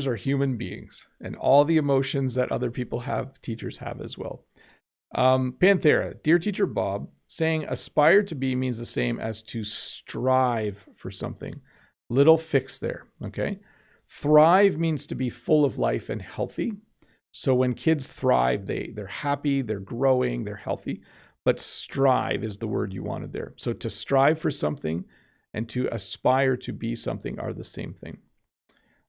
are human beings, and all the emotions that other people have, teachers have as well. Panthera, dear teacher Bob, saying aspire to be means the same as to strive for something. Little fix there, okay? Thrive means to be full of life and healthy. So when kids thrive, they're happy, they're growing, they're healthy. But strive is the word you wanted there. So to strive for something and to aspire to be something are the same thing.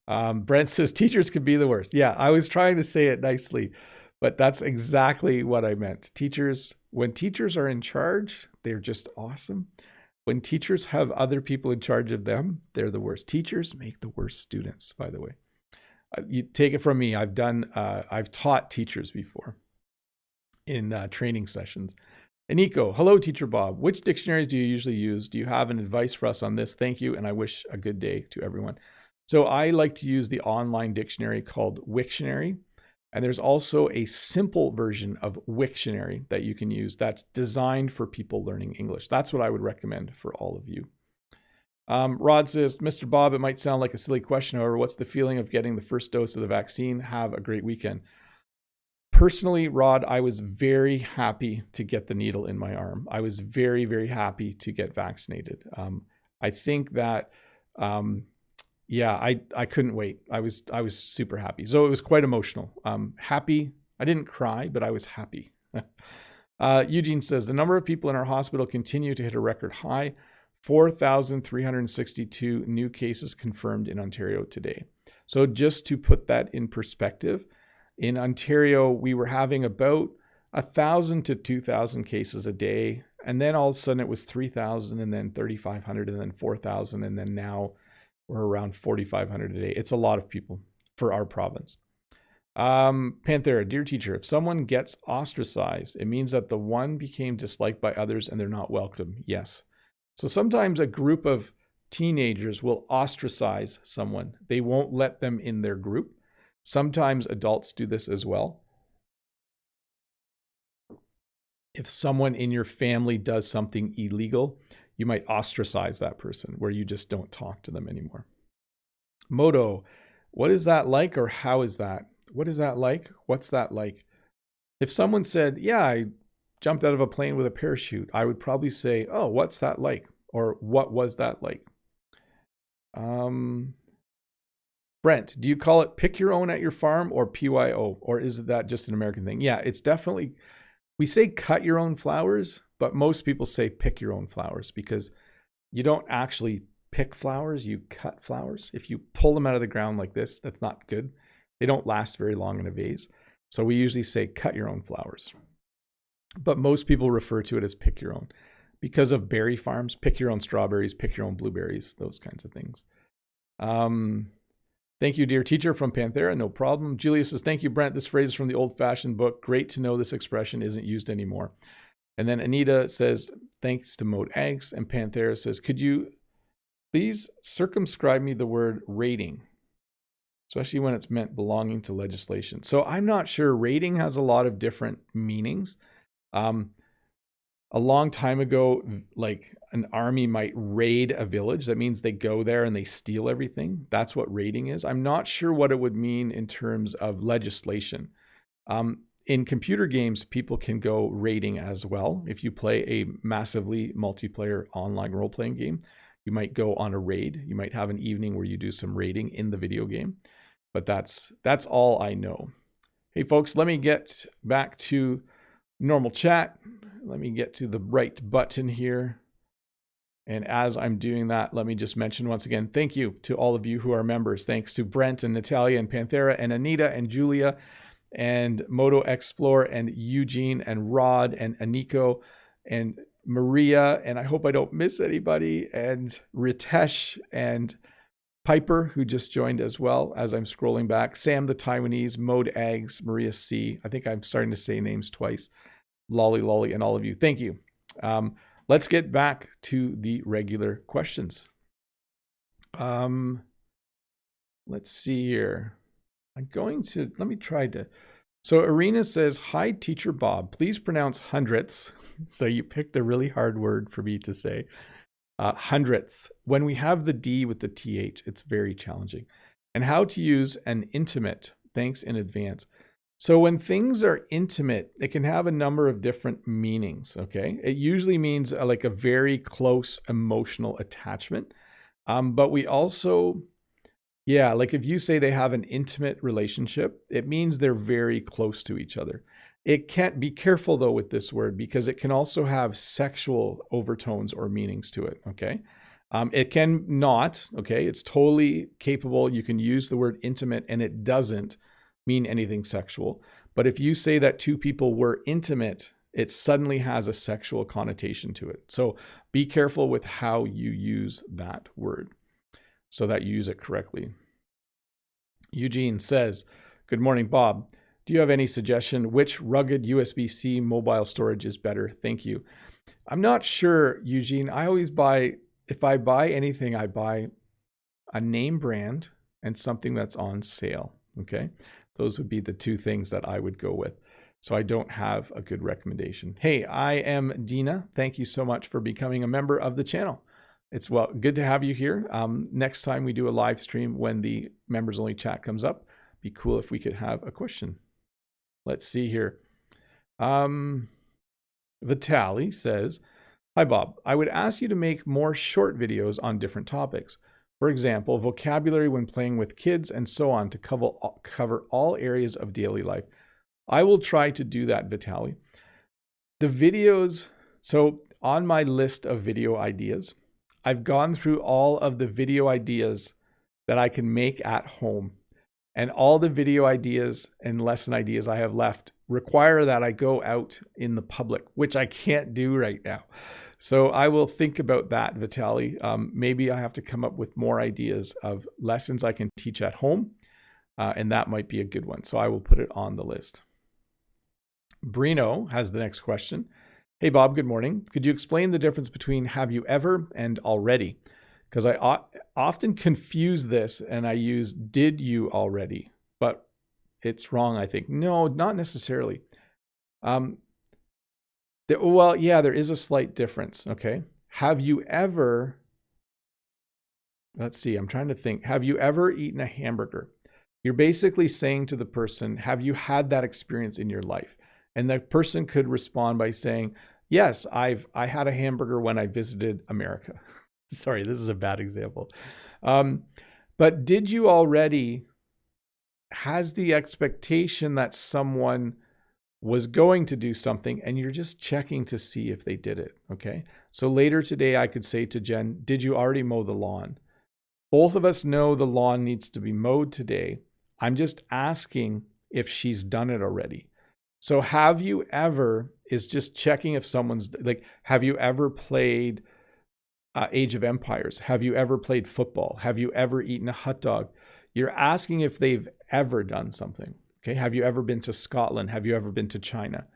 Brent says teachers can be the worst. Yeah, I was trying to say it nicely, but that's exactly what I meant. When teachers are in charge, they're just awesome. When teachers have other people in charge of them, they're the worst. Teachers make the worst students, by the way. You take it from me. I've taught teachers before in training sessions. Eniko, hello, Teacher Bob. Which dictionaries do you usually use? Do you have an advice for us on this? Thank you, and I wish a good day to everyone. So I like to use the online dictionary called Wiktionary, and there's also a simple version of Wiktionary that you can use that's designed for people learning English. That's what I would recommend for all of you. Rod says, Mr. Bob, it might sound like a silly question, however, what's the feeling of getting the first dose of the vaccine? Have a great weekend. Personally, Rod, I was very happy to get the needle in my arm. I was very, very happy to get vaccinated. I think that, I couldn't wait. I was super happy. So it was quite emotional. Happy. I didn't cry, but I was happy. Eugene says, the number of people in our hospital continue to hit a record high. 4,362 new cases confirmed in Ontario today. So just to put that in perspective, in Ontario, we were having about 1,000 to 2,000 cases a day. And then all of a sudden it was 3,000 and then 3,500 and then 4,000. And then now we're around 4,500 a day. It's a lot of people for our province. Panthera, dear teacher, if someone gets ostracized, it means that the one became disliked by others and they're not welcome. Yes. So sometimes a group of teenagers will ostracize someone. They won't let them in their group. Sometimes adults do this as well. If someone in your family does something illegal, you might ostracize that person where you just don't talk to them anymore. Moto, what is that like, or how is that? What is that like? What's that like? If someone said, yeah, I jumped out of a plane with a parachute, I would probably say, oh, what's that like? Or what was that like? Brent, do you call it pick your own at your farm or PYO? Or is that just an American thing? Yeah, it's definitely, we say cut your own flowers, but most people say pick your own flowers because you don't actually pick flowers, you cut flowers. If you pull them out of the ground like this, that's not good. They don't last very long in a vase. So we usually say cut your own flowers. But most people refer to it as pick your own. Because of berry farms, pick your own strawberries, pick your own blueberries, those kinds of things. Thank you, dear teacher, from Panthera. No problem. Julia says, thank you, Brent. This phrase is from the old-fashioned book. Great to know this expression isn't used anymore. And then Anita says, thanks to Mode Eggs. And Panthera says, could you please circumscribe me the word rating, especially when it's meant belonging to legislation? So I'm not sure. Rating has a lot of different meanings. A long time ago, like an army might raid a village. That means they go there and they steal everything. That's what raiding is. I'm not sure what it would mean in terms of legislation. In computer games, people can go raiding as well. If you play a massively multiplayer online role-playing game, you might go on a raid. You might have an evening where you do some raiding in the video game. But that's all I know. Hey, folks, let me get back to normal chat. Let me get to the right button here. And as I'm doing that, let me just mention once again, thank you to all of you who are members. Thanks to Brent and Natalia and Panthera and Anita and Julia and Moto Explore and Eugene and Rod and Eniko and Maria. And I hope I don't miss anybody. And Ritesh and Piper, who just joined as well as I'm scrolling back. Sam the Taiwanese, Mode Eggs, Maria C. I think I'm starting to say names twice. Lolly, and all of you. Thank you. Let's get back to the regular questions. Let's see here. Let me try to. So Arena says, hi, Teacher Bob. Please pronounce hundredths. So you picked a really hard word for me to say. Hundredths. When we have the D with the TH, it's very challenging. And how to use an intimate. Thanks in advance. So when things are intimate, it can have a number of different meanings, okay? It usually means like a very close emotional attachment. But we also, like if you say they have an intimate relationship, it means they're very close to each other. It can't be careful though with this word because it can also have sexual overtones or meanings to it, okay? It can not, okay? It's totally capable. You can use the word intimate and it doesn't mean anything sexual. But if you say that two people were intimate, it suddenly has a sexual connotation to it. So be careful with how you use that word so that you use it correctly. Eugene says, good morning, Bob. Do you have any suggestion which rugged USB-C mobile storage is better? Thank you. I'm not sure, Eugene. I always if I buy anything, I buy a name brand and something that's on sale, okay? Those would be the two things that I would go with. So I don't have a good recommendation. Hey, I am Dina. Thank you so much for becoming a member of the channel. It's good to have you here. Next time we do a live stream when the members only chat comes up, be cool if we could have a question. Let's see here. Vitali says, hi, Bob. I would ask you to make more short videos on different topics. For example, vocabulary when playing with kids and so on to cover all areas of daily life. I will try to do that, Vitali. The videos, so on my list of video ideas, I've gone through all of the video ideas that I can make at home. And all the video ideas and lesson ideas I have left require that I go out in the public, which I can't do right now. So I will think about that, Vitali. Maybe I have to come up with more ideas of lessons I can teach at home, and that might be a good one. So I will put it on the list. Brino has the next question. Hey, Bob, good morning. Could you explain the difference between have you ever and already? Because I often confuse this and I use did you already, but it's wrong, I think. No, not necessarily. There is a slight difference, okay? Have you ever, let's see, I'm trying to think. Have you ever eaten a hamburger? You're basically saying to the person, have you had that experience in your life? And the person could respond by saying, yes, I had a hamburger when I visited America. Sorry, this is a bad example. But did you already has the expectation that someone was going to do something and you're just checking to see if they did it, okay? So later today I could say to Jen, did you already mow the lawn? Both of us know the lawn needs to be mowed today. I'm just asking if she's done it already. So have you ever is just checking if someone's like, have you ever played Age of Empires? Have you ever played football? Have you ever eaten a hot dog? You're asking if they've ever done something. Okay. Have you ever been to Scotland? Have you ever been to China?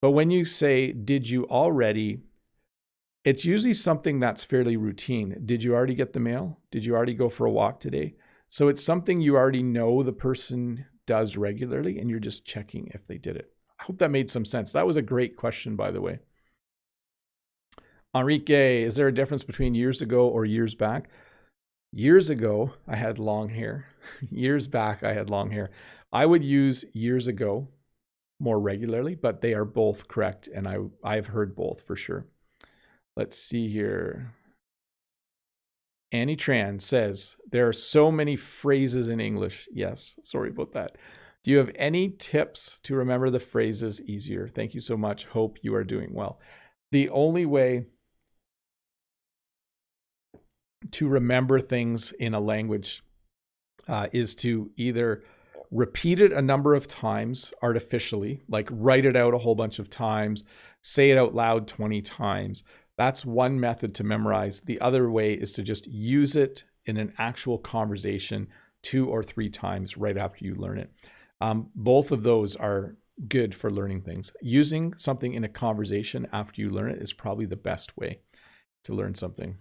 But when you say, did you already, it's usually something that's fairly routine. Did you already get the mail? Did you already go for a walk today? So it's something you already know the person does regularly and you're just checking if they did it. I hope that made some sense. That was a great question, by the way. Enrique, is there a difference between years ago or years back? Years ago, I had long hair. Years back, I had long hair. I would use years ago more regularly, but they are both correct. And I've heard both for sure. Let's see here. Annie Tran says, there are so many phrases in English. Yes, sorry about that. Do you have any tips to remember the phrases easier? Thank you so much. Hope you are doing well. The only way to remember things in a language is to either repeat it a number of times artificially, like write it out a whole bunch of times, say it out loud 20 times. That's one method to memorize. The other way is to just use it in an actual conversation 2 or 3 times right after you learn it. Both of those are good for learning things. Using something in a conversation after you learn it is probably the best way to learn something.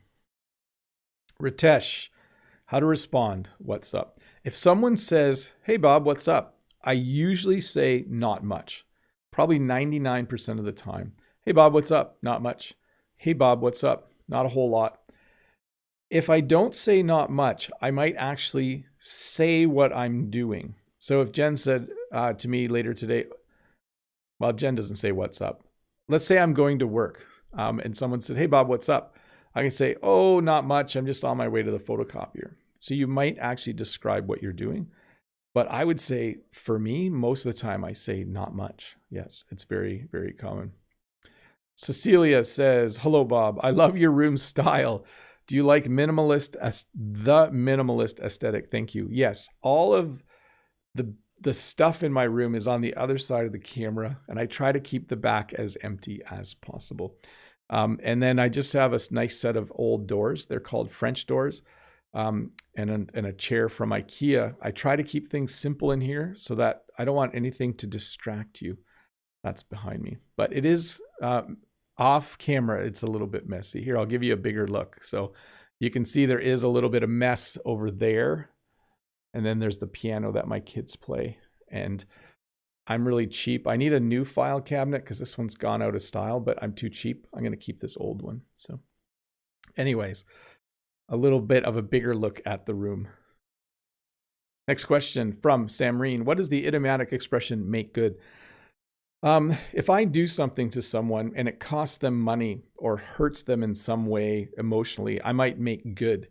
Ritesh, how to respond? What's up? If someone says, hey, Bob, what's up? I usually say not much, probably 99% of the time. Hey, Bob, what's up? Not much. Hey, Bob, what's up? Not a whole lot. If I don't say not much, I might actually say what I'm doing. So if Jen said to me later today, well, Jen doesn't say what's up. Let's say I'm going to work and someone said, hey, Bob, what's up? I can say, oh, not much. I'm just on my way to the photocopier. So you might actually describe what you're doing. But I would say for me, most of the time I say not much. Yes, it's very, very common. Cecilia says, hello, Bob. I love your room style. Do you like minimalist, the minimalist aesthetic? Thank you. Yes, all of the stuff in my room is on the other side of the camera, and I try to keep the back as empty as possible. And then I just have a nice set of old doors. They're called French doors, and a chair from IKEA. I try to keep things simple in here so that I don't want anything to distract you. That's behind me. But it is off camera. It's a little bit messy. Here, I'll give you a bigger look. So you can see there is a little bit of mess over there. And then there's the piano that my kids play. And I'm really cheap. I need a new file cabinet because this one's gone out of style, but I'm too cheap. I'm going to keep this old one. So anyways, a little bit of a bigger look at the room. Next question from Samreen. What is the idiomatic expression make good? If I do something to someone and it costs them money or hurts them in some way emotionally, I might make good.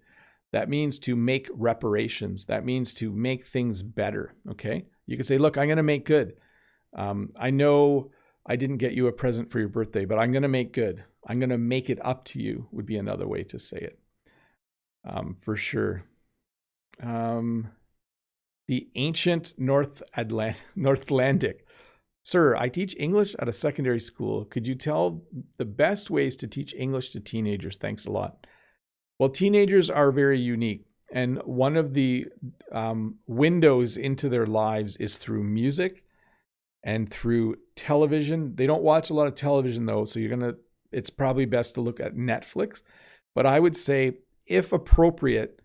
That means to make reparations. That means to make things better. Okay. You can say, look, I'm going to make good. I know I didn't get you a present for your birthday, but I'm going to make good. I'm going to make it up to you would be another way to say it. For sure. The ancient North Atlantic. Sir, I teach English at a secondary school. Could you tell the best ways to teach English to teenagers? Thanks a lot. Well, teenagers are very unique. And one of the windows into their lives is through music and through television. They don't watch a lot of television though, so it's probably best to look at Netflix. But I would say, if appropriate,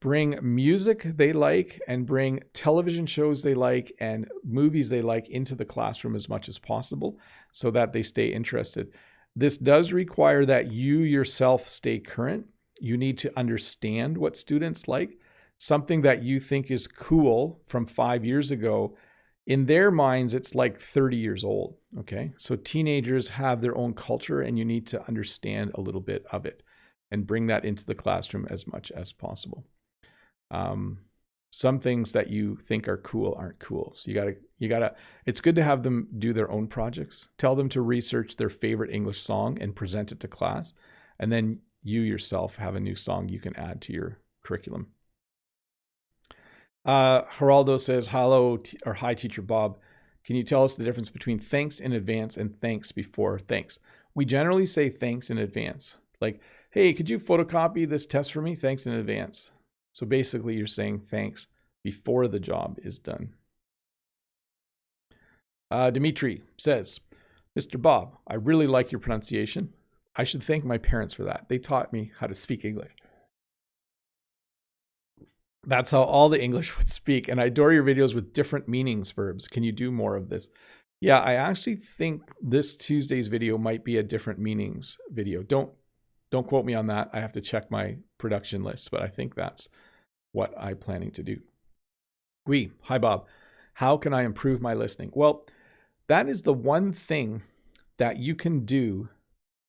bring music they like and bring television shows they like and movies they like into the classroom as much as possible so that they stay interested. This does require that you yourself stay current. You need to understand what students like. Something that you think is cool from 5 years ago, in their minds, it's like 30 years old. Okay. So teenagers have their own culture and you need to understand a little bit of it and bring that into the classroom as much as possible. Some things that you think are cool aren't cool. So you gotta, it's good to have them do their own projects. Tell them to research their favorite English song and present it to class. And then you yourself have a new song you can add to your curriculum. Geraldo says, hello, or hi, Teacher Bob. Can you tell us the difference between thanks in advance and thanks before thanks? We generally say thanks in advance. Like, hey, could you photocopy this test for me? Thanks in advance. So basically you're saying thanks before the job is done. Dimitri says, Mr. Bob, I really like your pronunciation. I should thank my parents for that. They taught me how to speak English. That's how all the English would speak. And I adore your videos with different meanings verbs. Can you do more of this? Yeah, I actually think this Tuesday's video might be a different meanings video. Don't quote me on that. I have to check my production list, but I think that's what I'm planning to do. Gui, hi Bob. How can I improve my listening? Well, that is the one thing that you can do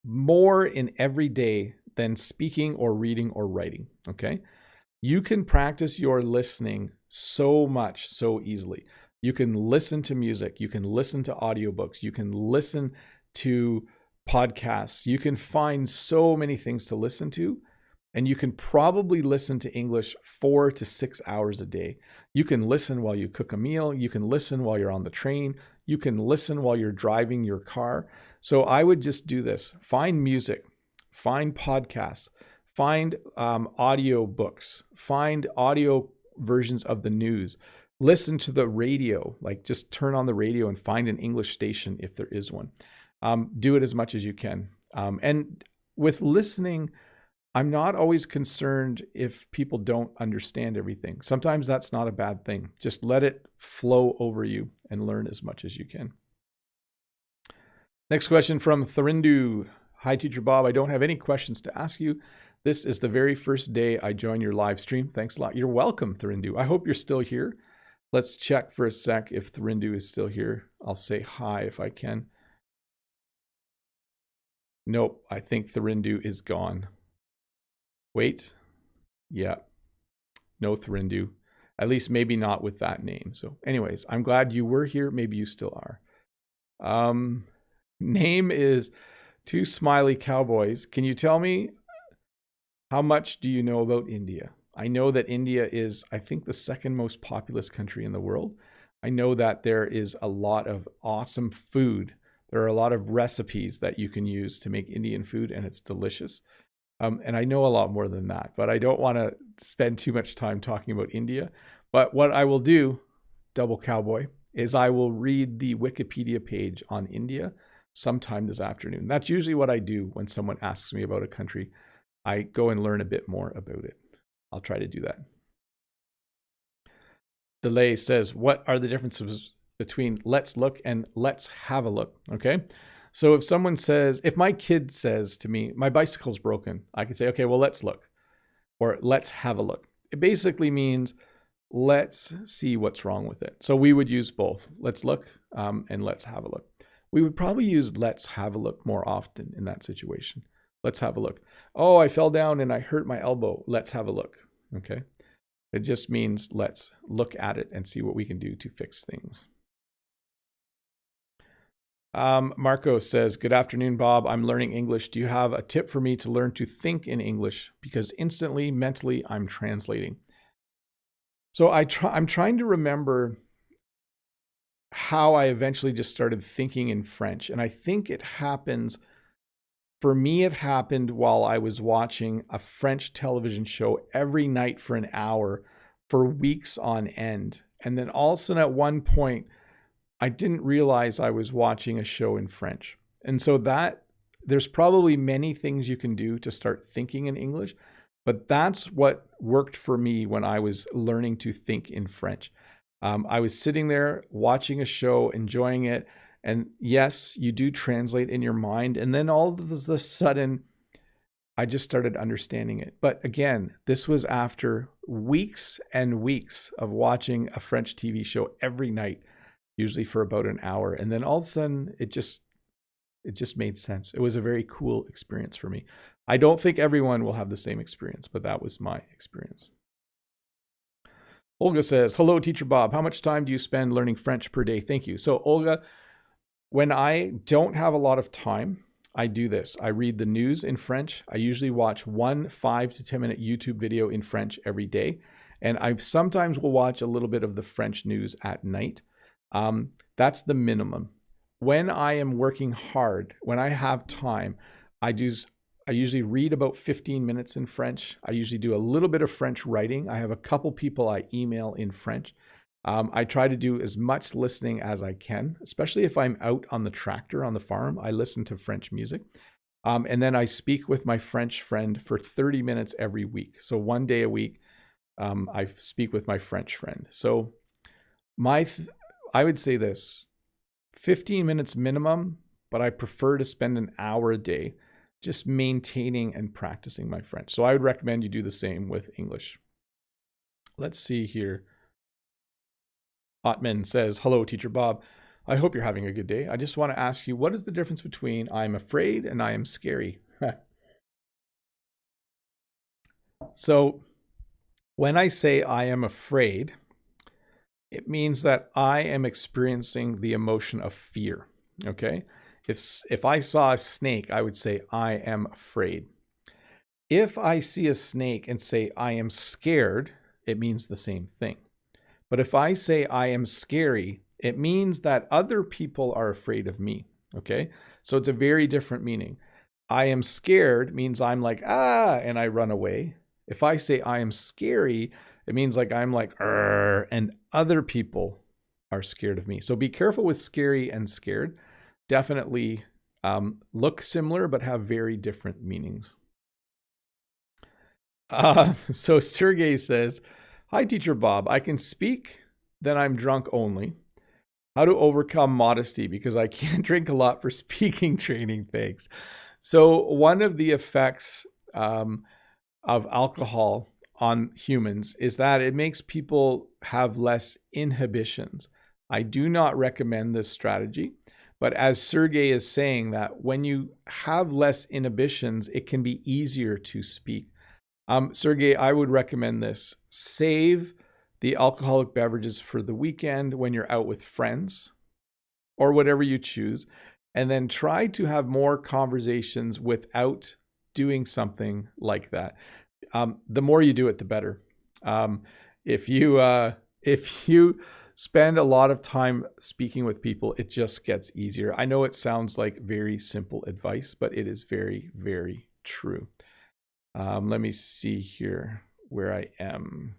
more in every day than speaking or reading or writing, okay? You can practice your listening so much, so easily. You can listen to music. You can listen to audiobooks. You can listen to podcasts. You can find so many things to listen to. And you can probably listen to English 4 to 6 hours a day. You can listen while you cook a meal. You can listen while you're on the train. You can listen while you're driving your car. So I would just do this. Find music, find podcasts, find audio books, find audio versions of the news. Listen to the radio, like just turn on the radio and find an English station if there is one. Do it as much as you can. And with listening, I'm not always concerned if people don't understand everything. Sometimes that's not a bad thing. Just let it flow over you and learn as much as you can. Next question from Thurindu. Hi, Teacher Bob. I don't have any questions to ask you. This is the very first day I joined your live stream. Thanks a lot. You're welcome, Thurindu. I hope you're still here. Let's check for a sec if Thurindu is still here. I'll say hi if I can. Nope, I think Thurindu is gone. Wait. Yeah. No Thurindu. At least maybe not with that name. So anyways, I'm glad you were here. Maybe you still are. Name is Two Smiley Cowboys. Can you tell me how much do you know about India? I know that India is, I think, the second most populous country in the world. I know that there is a lot of awesome food. There are a lot of recipes that you can use to make Indian food, and it's delicious. And I know a lot more than that, but I don't want to spend too much time talking about India. But what I will do, double cowboy, is I will read the Wikipedia page on India sometime this afternoon. That's usually what I do when someone asks me about a country. I go and learn a bit more about it. I'll try to do that. Delay says, what are the differences between let's look and let's have a look? Okay. So if someone says, if my kid says to me, my bicycle's broken, I can say, okay, well, let's look, or let's have a look. It basically means let's see what's wrong with it. So we would use both. Let's look and let's have a look. We would probably use let's have a look more often in that situation. Let's have a look. Oh, I fell down and I hurt my elbow. Let's have a look. Okay. It just means let's look at it and see what we can do to fix things. Marco says, good afternoon, Bob. I'm learning English. Do you have a tip for me to learn to think in English? Because instantly, mentally, I'm translating. So I'm trying to remember how I eventually just started thinking in French. And I think it happens, for me, it happened while I was watching a French television show every night for an hour for weeks on end. And then all of a sudden at one point, I didn't realize I was watching a show in French. And so that there's probably many things you can do to start thinking in English, but that's what worked for me when I was learning to think in French. I was sitting there watching a show, enjoying it. And yes, you do translate in your mind. And then all of a sudden, I just started understanding it. But again, this was after weeks and weeks of watching a French TV show every night, usually for about an hour. And then all of a sudden, it just made sense. It was a very cool experience for me. I don't think everyone will have the same experience, but that was my experience. Olga says, hello, Teacher Bob. How much time do you spend learning French per day? Thank you. So Olga, when I don't have a lot of time, I do this. I read the news in French. I usually watch one 5 to 10 minute YouTube video in French every day. And I sometimes will watch a little bit of the French news at night. That's the minimum. When I am working hard, when I have time, I usually read about 15 minutes in French. I usually do a little bit of French writing. I have a couple people I email in French. I try to do as much listening as I can, especially if I'm out on the tractor on the farm. I listen to French music. And then I speak with my French friend for 30 minutes every week. So one day a week, I speak with my French friend. So I would say this, 15 minutes minimum, but I prefer to spend an hour a day just maintaining and practicing my French. So I would recommend you do the same with English. Let's see here. Otman says, hello, Teacher Bob. I hope you're having a good day. I just want to ask you, what is the difference between I am afraid and I am scary? So when I say I am afraid, it means that I am experiencing the emotion of fear, okay? If I saw a snake, I would say I am afraid. If I see a snake and say, I am scared, it means the same thing. But if I say I am scary, it means that other people are afraid of me. Okay. So it's a very different meaning. I am scared means I'm like, and I run away. If I say I am scary, it means like I'm like, and other people are scared of me. So be careful with scary and scared. Definitely look similar, but have very different meanings. So Sergey says, hi, Teacher Bob. I can speak, then I'm drunk only. How to overcome modesty because I can't drink a lot for speaking training. Thanks. So one of the effects of alcohol on humans is that it makes people have less inhibitions. I do not recommend this strategy, but as Sergey is saying that when you have less inhibitions, it can be easier to speak. Sergey, I would recommend this. Save the alcoholic beverages for the weekend when you're out with friends or whatever you choose, and then try to have more conversations without doing something like that. The more you do it, the better. If you spend a lot of time speaking with people, it just gets easier. I know it sounds like very simple advice, but it is very, very true. Let me see here where I am.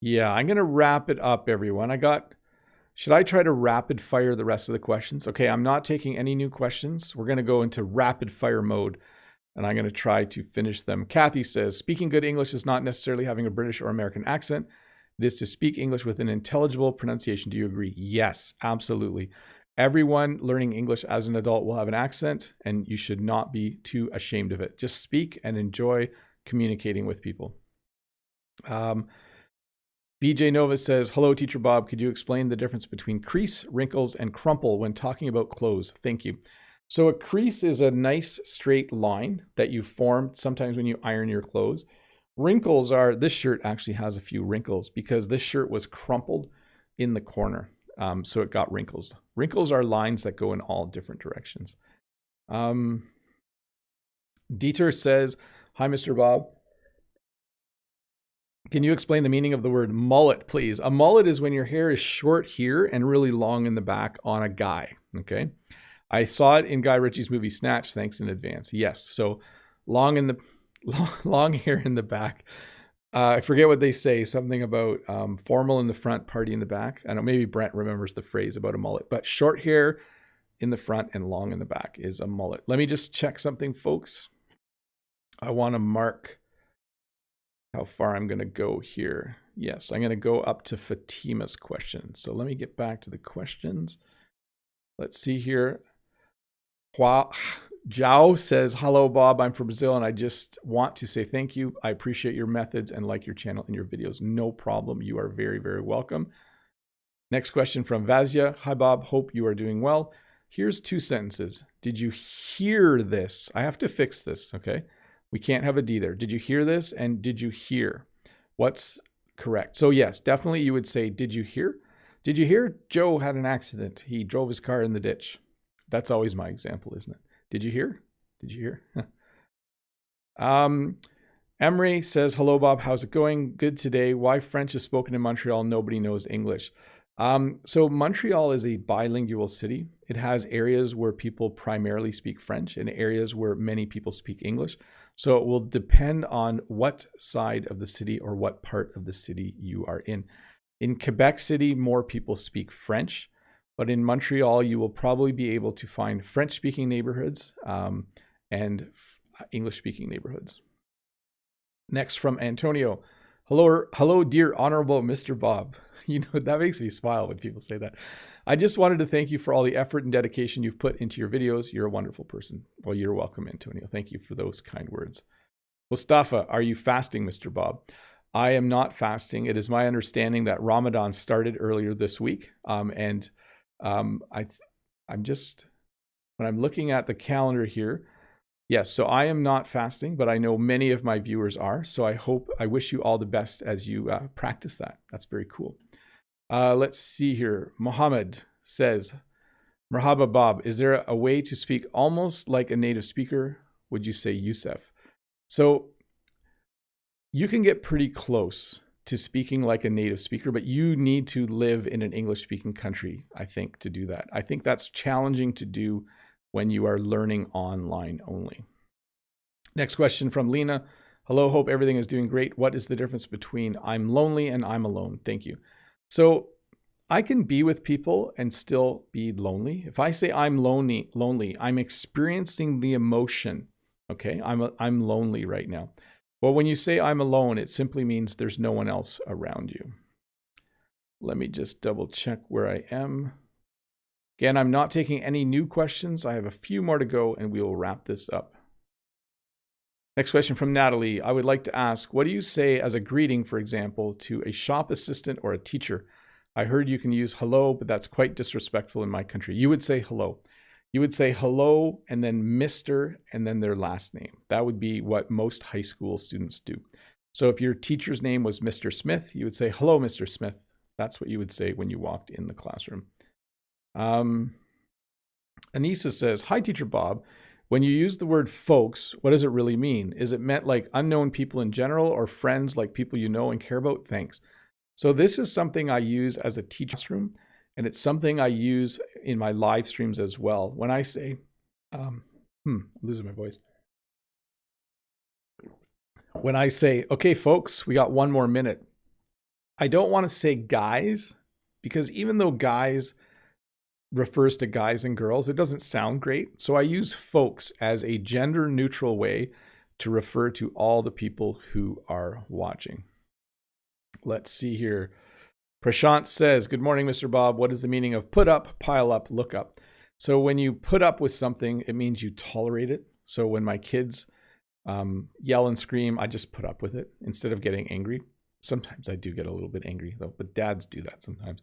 Yeah, I'm going to wrap it up, everyone. Should I try to rapid fire the rest of the questions? Okay, I'm not taking any new questions. We're going to go into rapid fire mode, and I'm going to try to finish them. Kathy says, speaking good English is not necessarily having a British or American accent. It is to speak English with an intelligible pronunciation. Do you agree? Yes, absolutely. Everyone learning English as an adult will have an accent, and you should not be too ashamed of it. Just speak and enjoy communicating with people. BJ Nova says, hello, Teacher Bob. Could you explain the difference between crease, wrinkles, and crumple when talking about clothes? Thank you. So a crease is a nice straight line that you form sometimes when you iron your clothes. Wrinkles are, this shirt actually has a few wrinkles because this shirt was crumpled in the corner. So it got wrinkles. Wrinkles are lines that go in all different directions. Dieter says, hi, Mr. Bob. Can you explain the meaning of the word mullet, please? A mullet is when your hair is short here and really long in the back on a guy, okay? I saw it in Guy Ritchie's movie Snatch, thanks in advance. Yes, so long hair in the back. I forget what they say, something about formal in the front, party in the back. I don't know, maybe Brent remembers the phrase about a mullet, but short hair in the front and long in the back is a mullet. Let me just check something, folks. I want to mark how far I'm going to go here. Yes, I'm going to go up to Fatima's question. So let me get back to the questions. Let's see here. Jao says, hello, Bob. I'm from Brazil, and I just want to say thank you. I appreciate your methods and like your channel and your videos. No problem. You are very, very welcome. Next question from Vazia. Hi, Bob. Hope you are doing well. Here's 2 sentences. Did you hear this? I have to fix this, okay? We can't have a D there. Did you hear this? And did you hear? What's correct? So yes, definitely you would say, did you hear? Did you hear Joe had an accident? He drove his car in the ditch. That's always my example, isn't it? Did you hear? Did you hear? Emery says, hello, Bob. How's it going? Good today. Why French is spoken in Montreal? Nobody knows English. So Montreal is a bilingual city. It has areas where people primarily speak French and areas where many people speak English. So it will depend on what side of the city or what part of the city you are in. In Quebec City, more people speak French, but in Montreal, you will probably be able to find French-speaking neighborhoods and English-speaking neighborhoods. Next from Antonio. Hello, dear Honorable Mr. Bob. You know, that makes me smile when people say that. I just wanted to thank you for all the effort and dedication you've put into your videos. You're a wonderful person. Well, you're welcome, Antonio. Thank you for those kind words. Mustafa, are you fasting, Mr. Bob? I am not fasting. It is my understanding that Ramadan started earlier this week. I'm just, when I'm looking at the calendar here, yes, so I am not fasting, but I know many of my viewers are. So I wish you all the best as you practice that. That's very cool. Let's see here. Mohammed says, Merhaba Bob, is there a way to speak almost like a native speaker? Would you say Yusef? So you can get pretty close to speaking like a native speaker, but you need to live in an English-speaking country, I think, to do that. I think that's challenging to do when you are learning online only. Next question from Lena. Hello, hope everything is doing great. What is the difference between I'm lonely and I'm alone? Thank you. So I can be with people and still be lonely. If I say I'm lonely, I'm experiencing the emotion. Okay, I'm lonely right now. Well, when you say I'm alone, it simply means there's no one else around you. Let me just double check where I am. Again, I'm not taking any new questions. I have a few more to go and we will wrap this up. Next question from Natalie. I would like to ask, what do you say as a greeting, for example, to a shop assistant or a teacher? I heard you can use hello, but that's quite disrespectful in my country. You would say hello. You would say hello and then Mr. and then their last name. That would be what most high school students do. So if your teacher's name was Mr. Smith, you would say, hello, Mr. Smith. That's what you would say when you walked in the classroom. Anita says, hi, Teacher Bob. When you use the word folks, what does it really mean? Is it meant like unknown people in general or friends like people you know and care about? Thanks. So this is something I use as a teacher, and it's something I use in my live streams as well. When I say, I'm losing my voice. When I say, okay, folks, we got one more minute. I don't want to say guys, because even though guys refers to guys and girls, it doesn't sound great. So I use folks as a gender neutral way to refer to all the people who are watching. Let's see here. Prashant says, good morning, Mr. Bob. What is the meaning of put up, pile up, look up? So when you put up with something, it means you tolerate it. So when my kids yell and scream, I just put up with it instead of getting angry. Sometimes I do get a little bit angry though, but dads do that sometimes.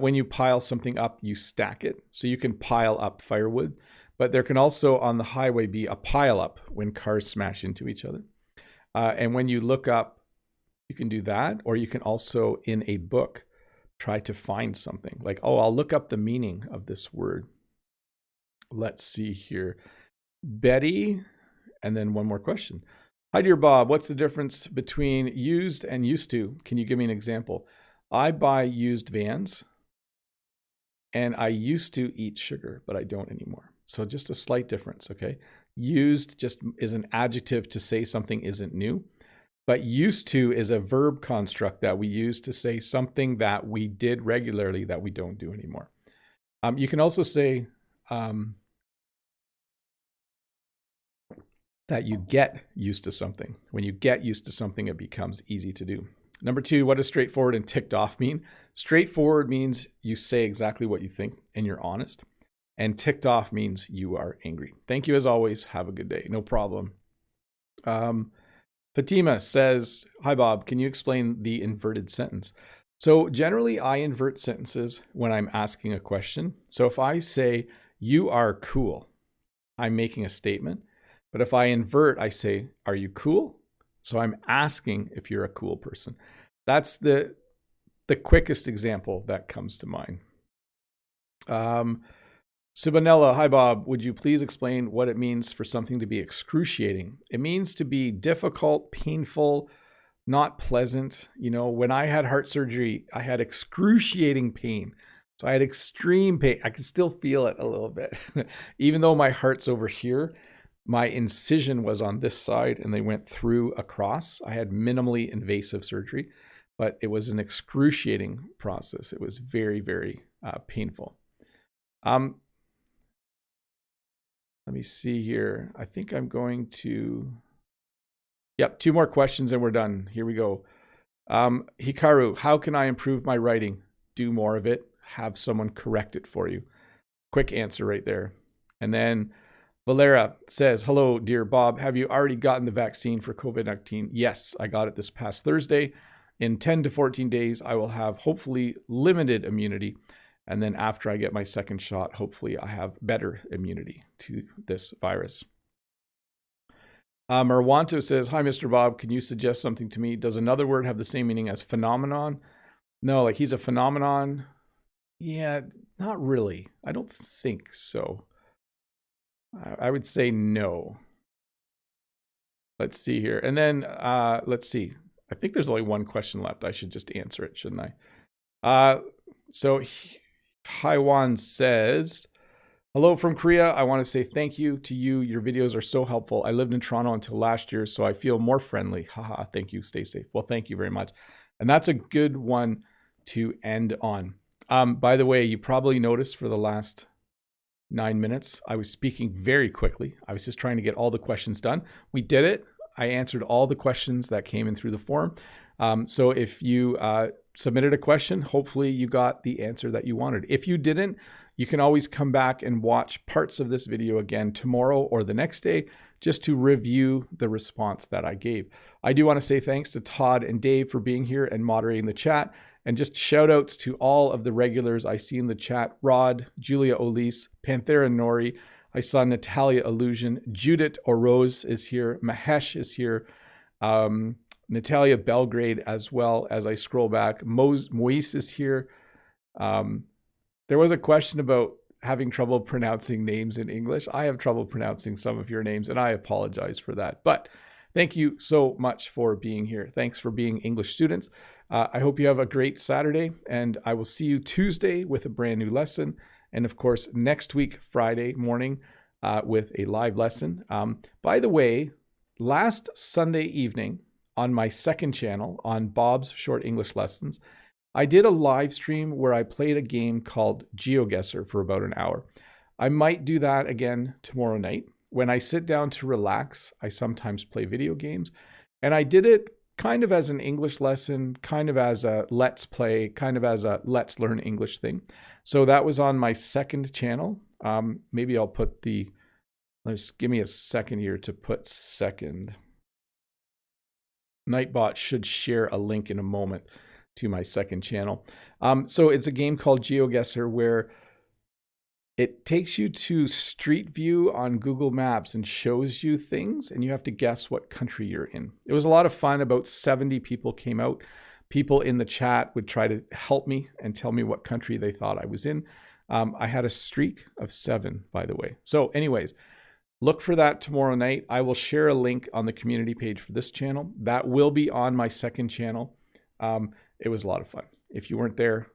When you pile something up, you stack it. So you can pile up firewood, but there can also on the highway be a pile up when cars smash into each other. And when you look up, you can do that, or you can also in a book try to find something like, oh, I'll look up the meaning of this word. Let's see here. Betty, and then one more question. Hi, dear Bob, what's the difference between used and used to? Can you give me an example? I buy used Vans, and I used to eat sugar, but I don't anymore. So just a slight difference, okay? Used just is an adjective to say something isn't new. But used to is a verb construct that we use to say something that we did regularly that we don't do anymore. You can also say that you get used to something. When you get used to something, it becomes easy to do. Number 2, what does straightforward and ticked off mean? Straightforward means you say exactly what you think and you're honest. And ticked off means you are angry. Thank you as always. Have a good day. No problem. Fatima says, hi, Bob, can you explain the inverted sentence? So generally, I invert sentences when I'm asking a question. So if I say, you are cool, I'm making a statement. But if I invert, I say, are you cool? So I'm asking if you're a cool person. That's the quickest example that comes to mind. Sibanella, hi Bob, would you please explain what it means for something to be excruciating? It means to be difficult, painful, not pleasant. You know, when I had heart surgery, I had excruciating pain. So I had extreme pain. I can still feel it a little bit. Even though my heart's over here, my incision was on this side and they went through across. I had minimally invasive surgery, but it was an excruciating process. It was very, very painful. Let me see here. I think I'm going to, yep, 2 more questions and we're done. Here we go. Hikaru, how can I improve my writing? Do more of it. Have someone correct it for you. Quick answer right there. And then Valera says, hello, dear Bob. Have you already gotten the vaccine for COVID-19? Yes, I got it this past Thursday. In 10 to 14 days, I will have hopefully limited immunity. And then after I get my second shot, hopefully I have better immunity to this virus. Marwanto says, hi, Mr. Bob. Can you suggest something to me? Does another word have the same meaning as phenomenon? No, like he's a phenomenon. Yeah, not really. I don't think so. I would say no. Let's see here. And then let's see. I think there's only one question left. I should just answer it, shouldn't I? So Haiwan says, hello from Korea. I want to say thank you to you. Your videos are so helpful. I lived in Toronto until last year, so I feel more friendly. Haha, thank you. Stay safe. Well, thank you very much. And that's a good one to end on. By the way, you probably noticed for the last 9 minutes, I was speaking very quickly. I was just trying to get all the questions done. We did it. I answered all the questions that came in through the forum. So if you submitted a question, hopefully you got the answer that you wanted. If you didn't, you can always come back and watch parts of this video again tomorrow or the next day just to review the response that I gave. I do want to say thanks to Todd and Dave for being here and moderating the chat. And just shout outs to all of the regulars I see in the chat. Rod, Julia Olise, Panthera Nori. I saw Natalia Illusion. Judith Oroz is here. Mahesh is here. Natalia Belgrade as well. As I scroll back, Moise is here. There was a question about having trouble pronouncing names in English. I have trouble pronouncing some of your names, and I apologize for that. But thank you so much for being here. Thanks for being English students. I hope you have a great Saturday, and I will see you Tuesday with a brand new lesson. And of course, next week, Friday morning, with a live lesson. By the way, last Sunday evening on my second channel, on Bob's Short English Lessons, I did a live stream where I played a game called GeoGuessr for about an hour. I might do that again tomorrow night. When I sit down to relax, I sometimes play video games, and I did it kind of as an English lesson, kind of as a let's play, kind of as a let's learn English thing. So that was on my second channel. Maybe I'll put give me a second here to put second. Nightbot should share a link in a moment to my second channel. So it's a game called GeoGuessr where it takes you to Street View on Google Maps and shows you things, and you have to guess what country you're in. It was a lot of fun. About 70 people came out. People in the chat would try to help me and tell me what country they thought I was in. I had a streak of 7, by the way. So anyways, look for that tomorrow night. I will share a link on the community page for this channel. That will be on my second channel. It was a lot of fun. If you weren't there,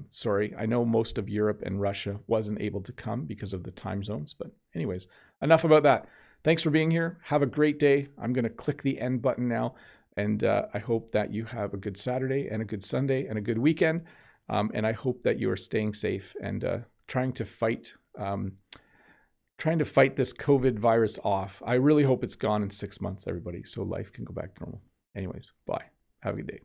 sorry. I know most of Europe and Russia wasn't able to come because of the time zones. But anyways, enough about that. Thanks for being here. Have a great day. I'm going to click the end button now. And I hope that you have a good Saturday and a good Sunday and a good weekend. And I hope that you are staying safe and trying to fight this COVID virus off. I really hope it's gone in 6 months, everybody, so life can go back to normal. Anyways, bye. Have a good day.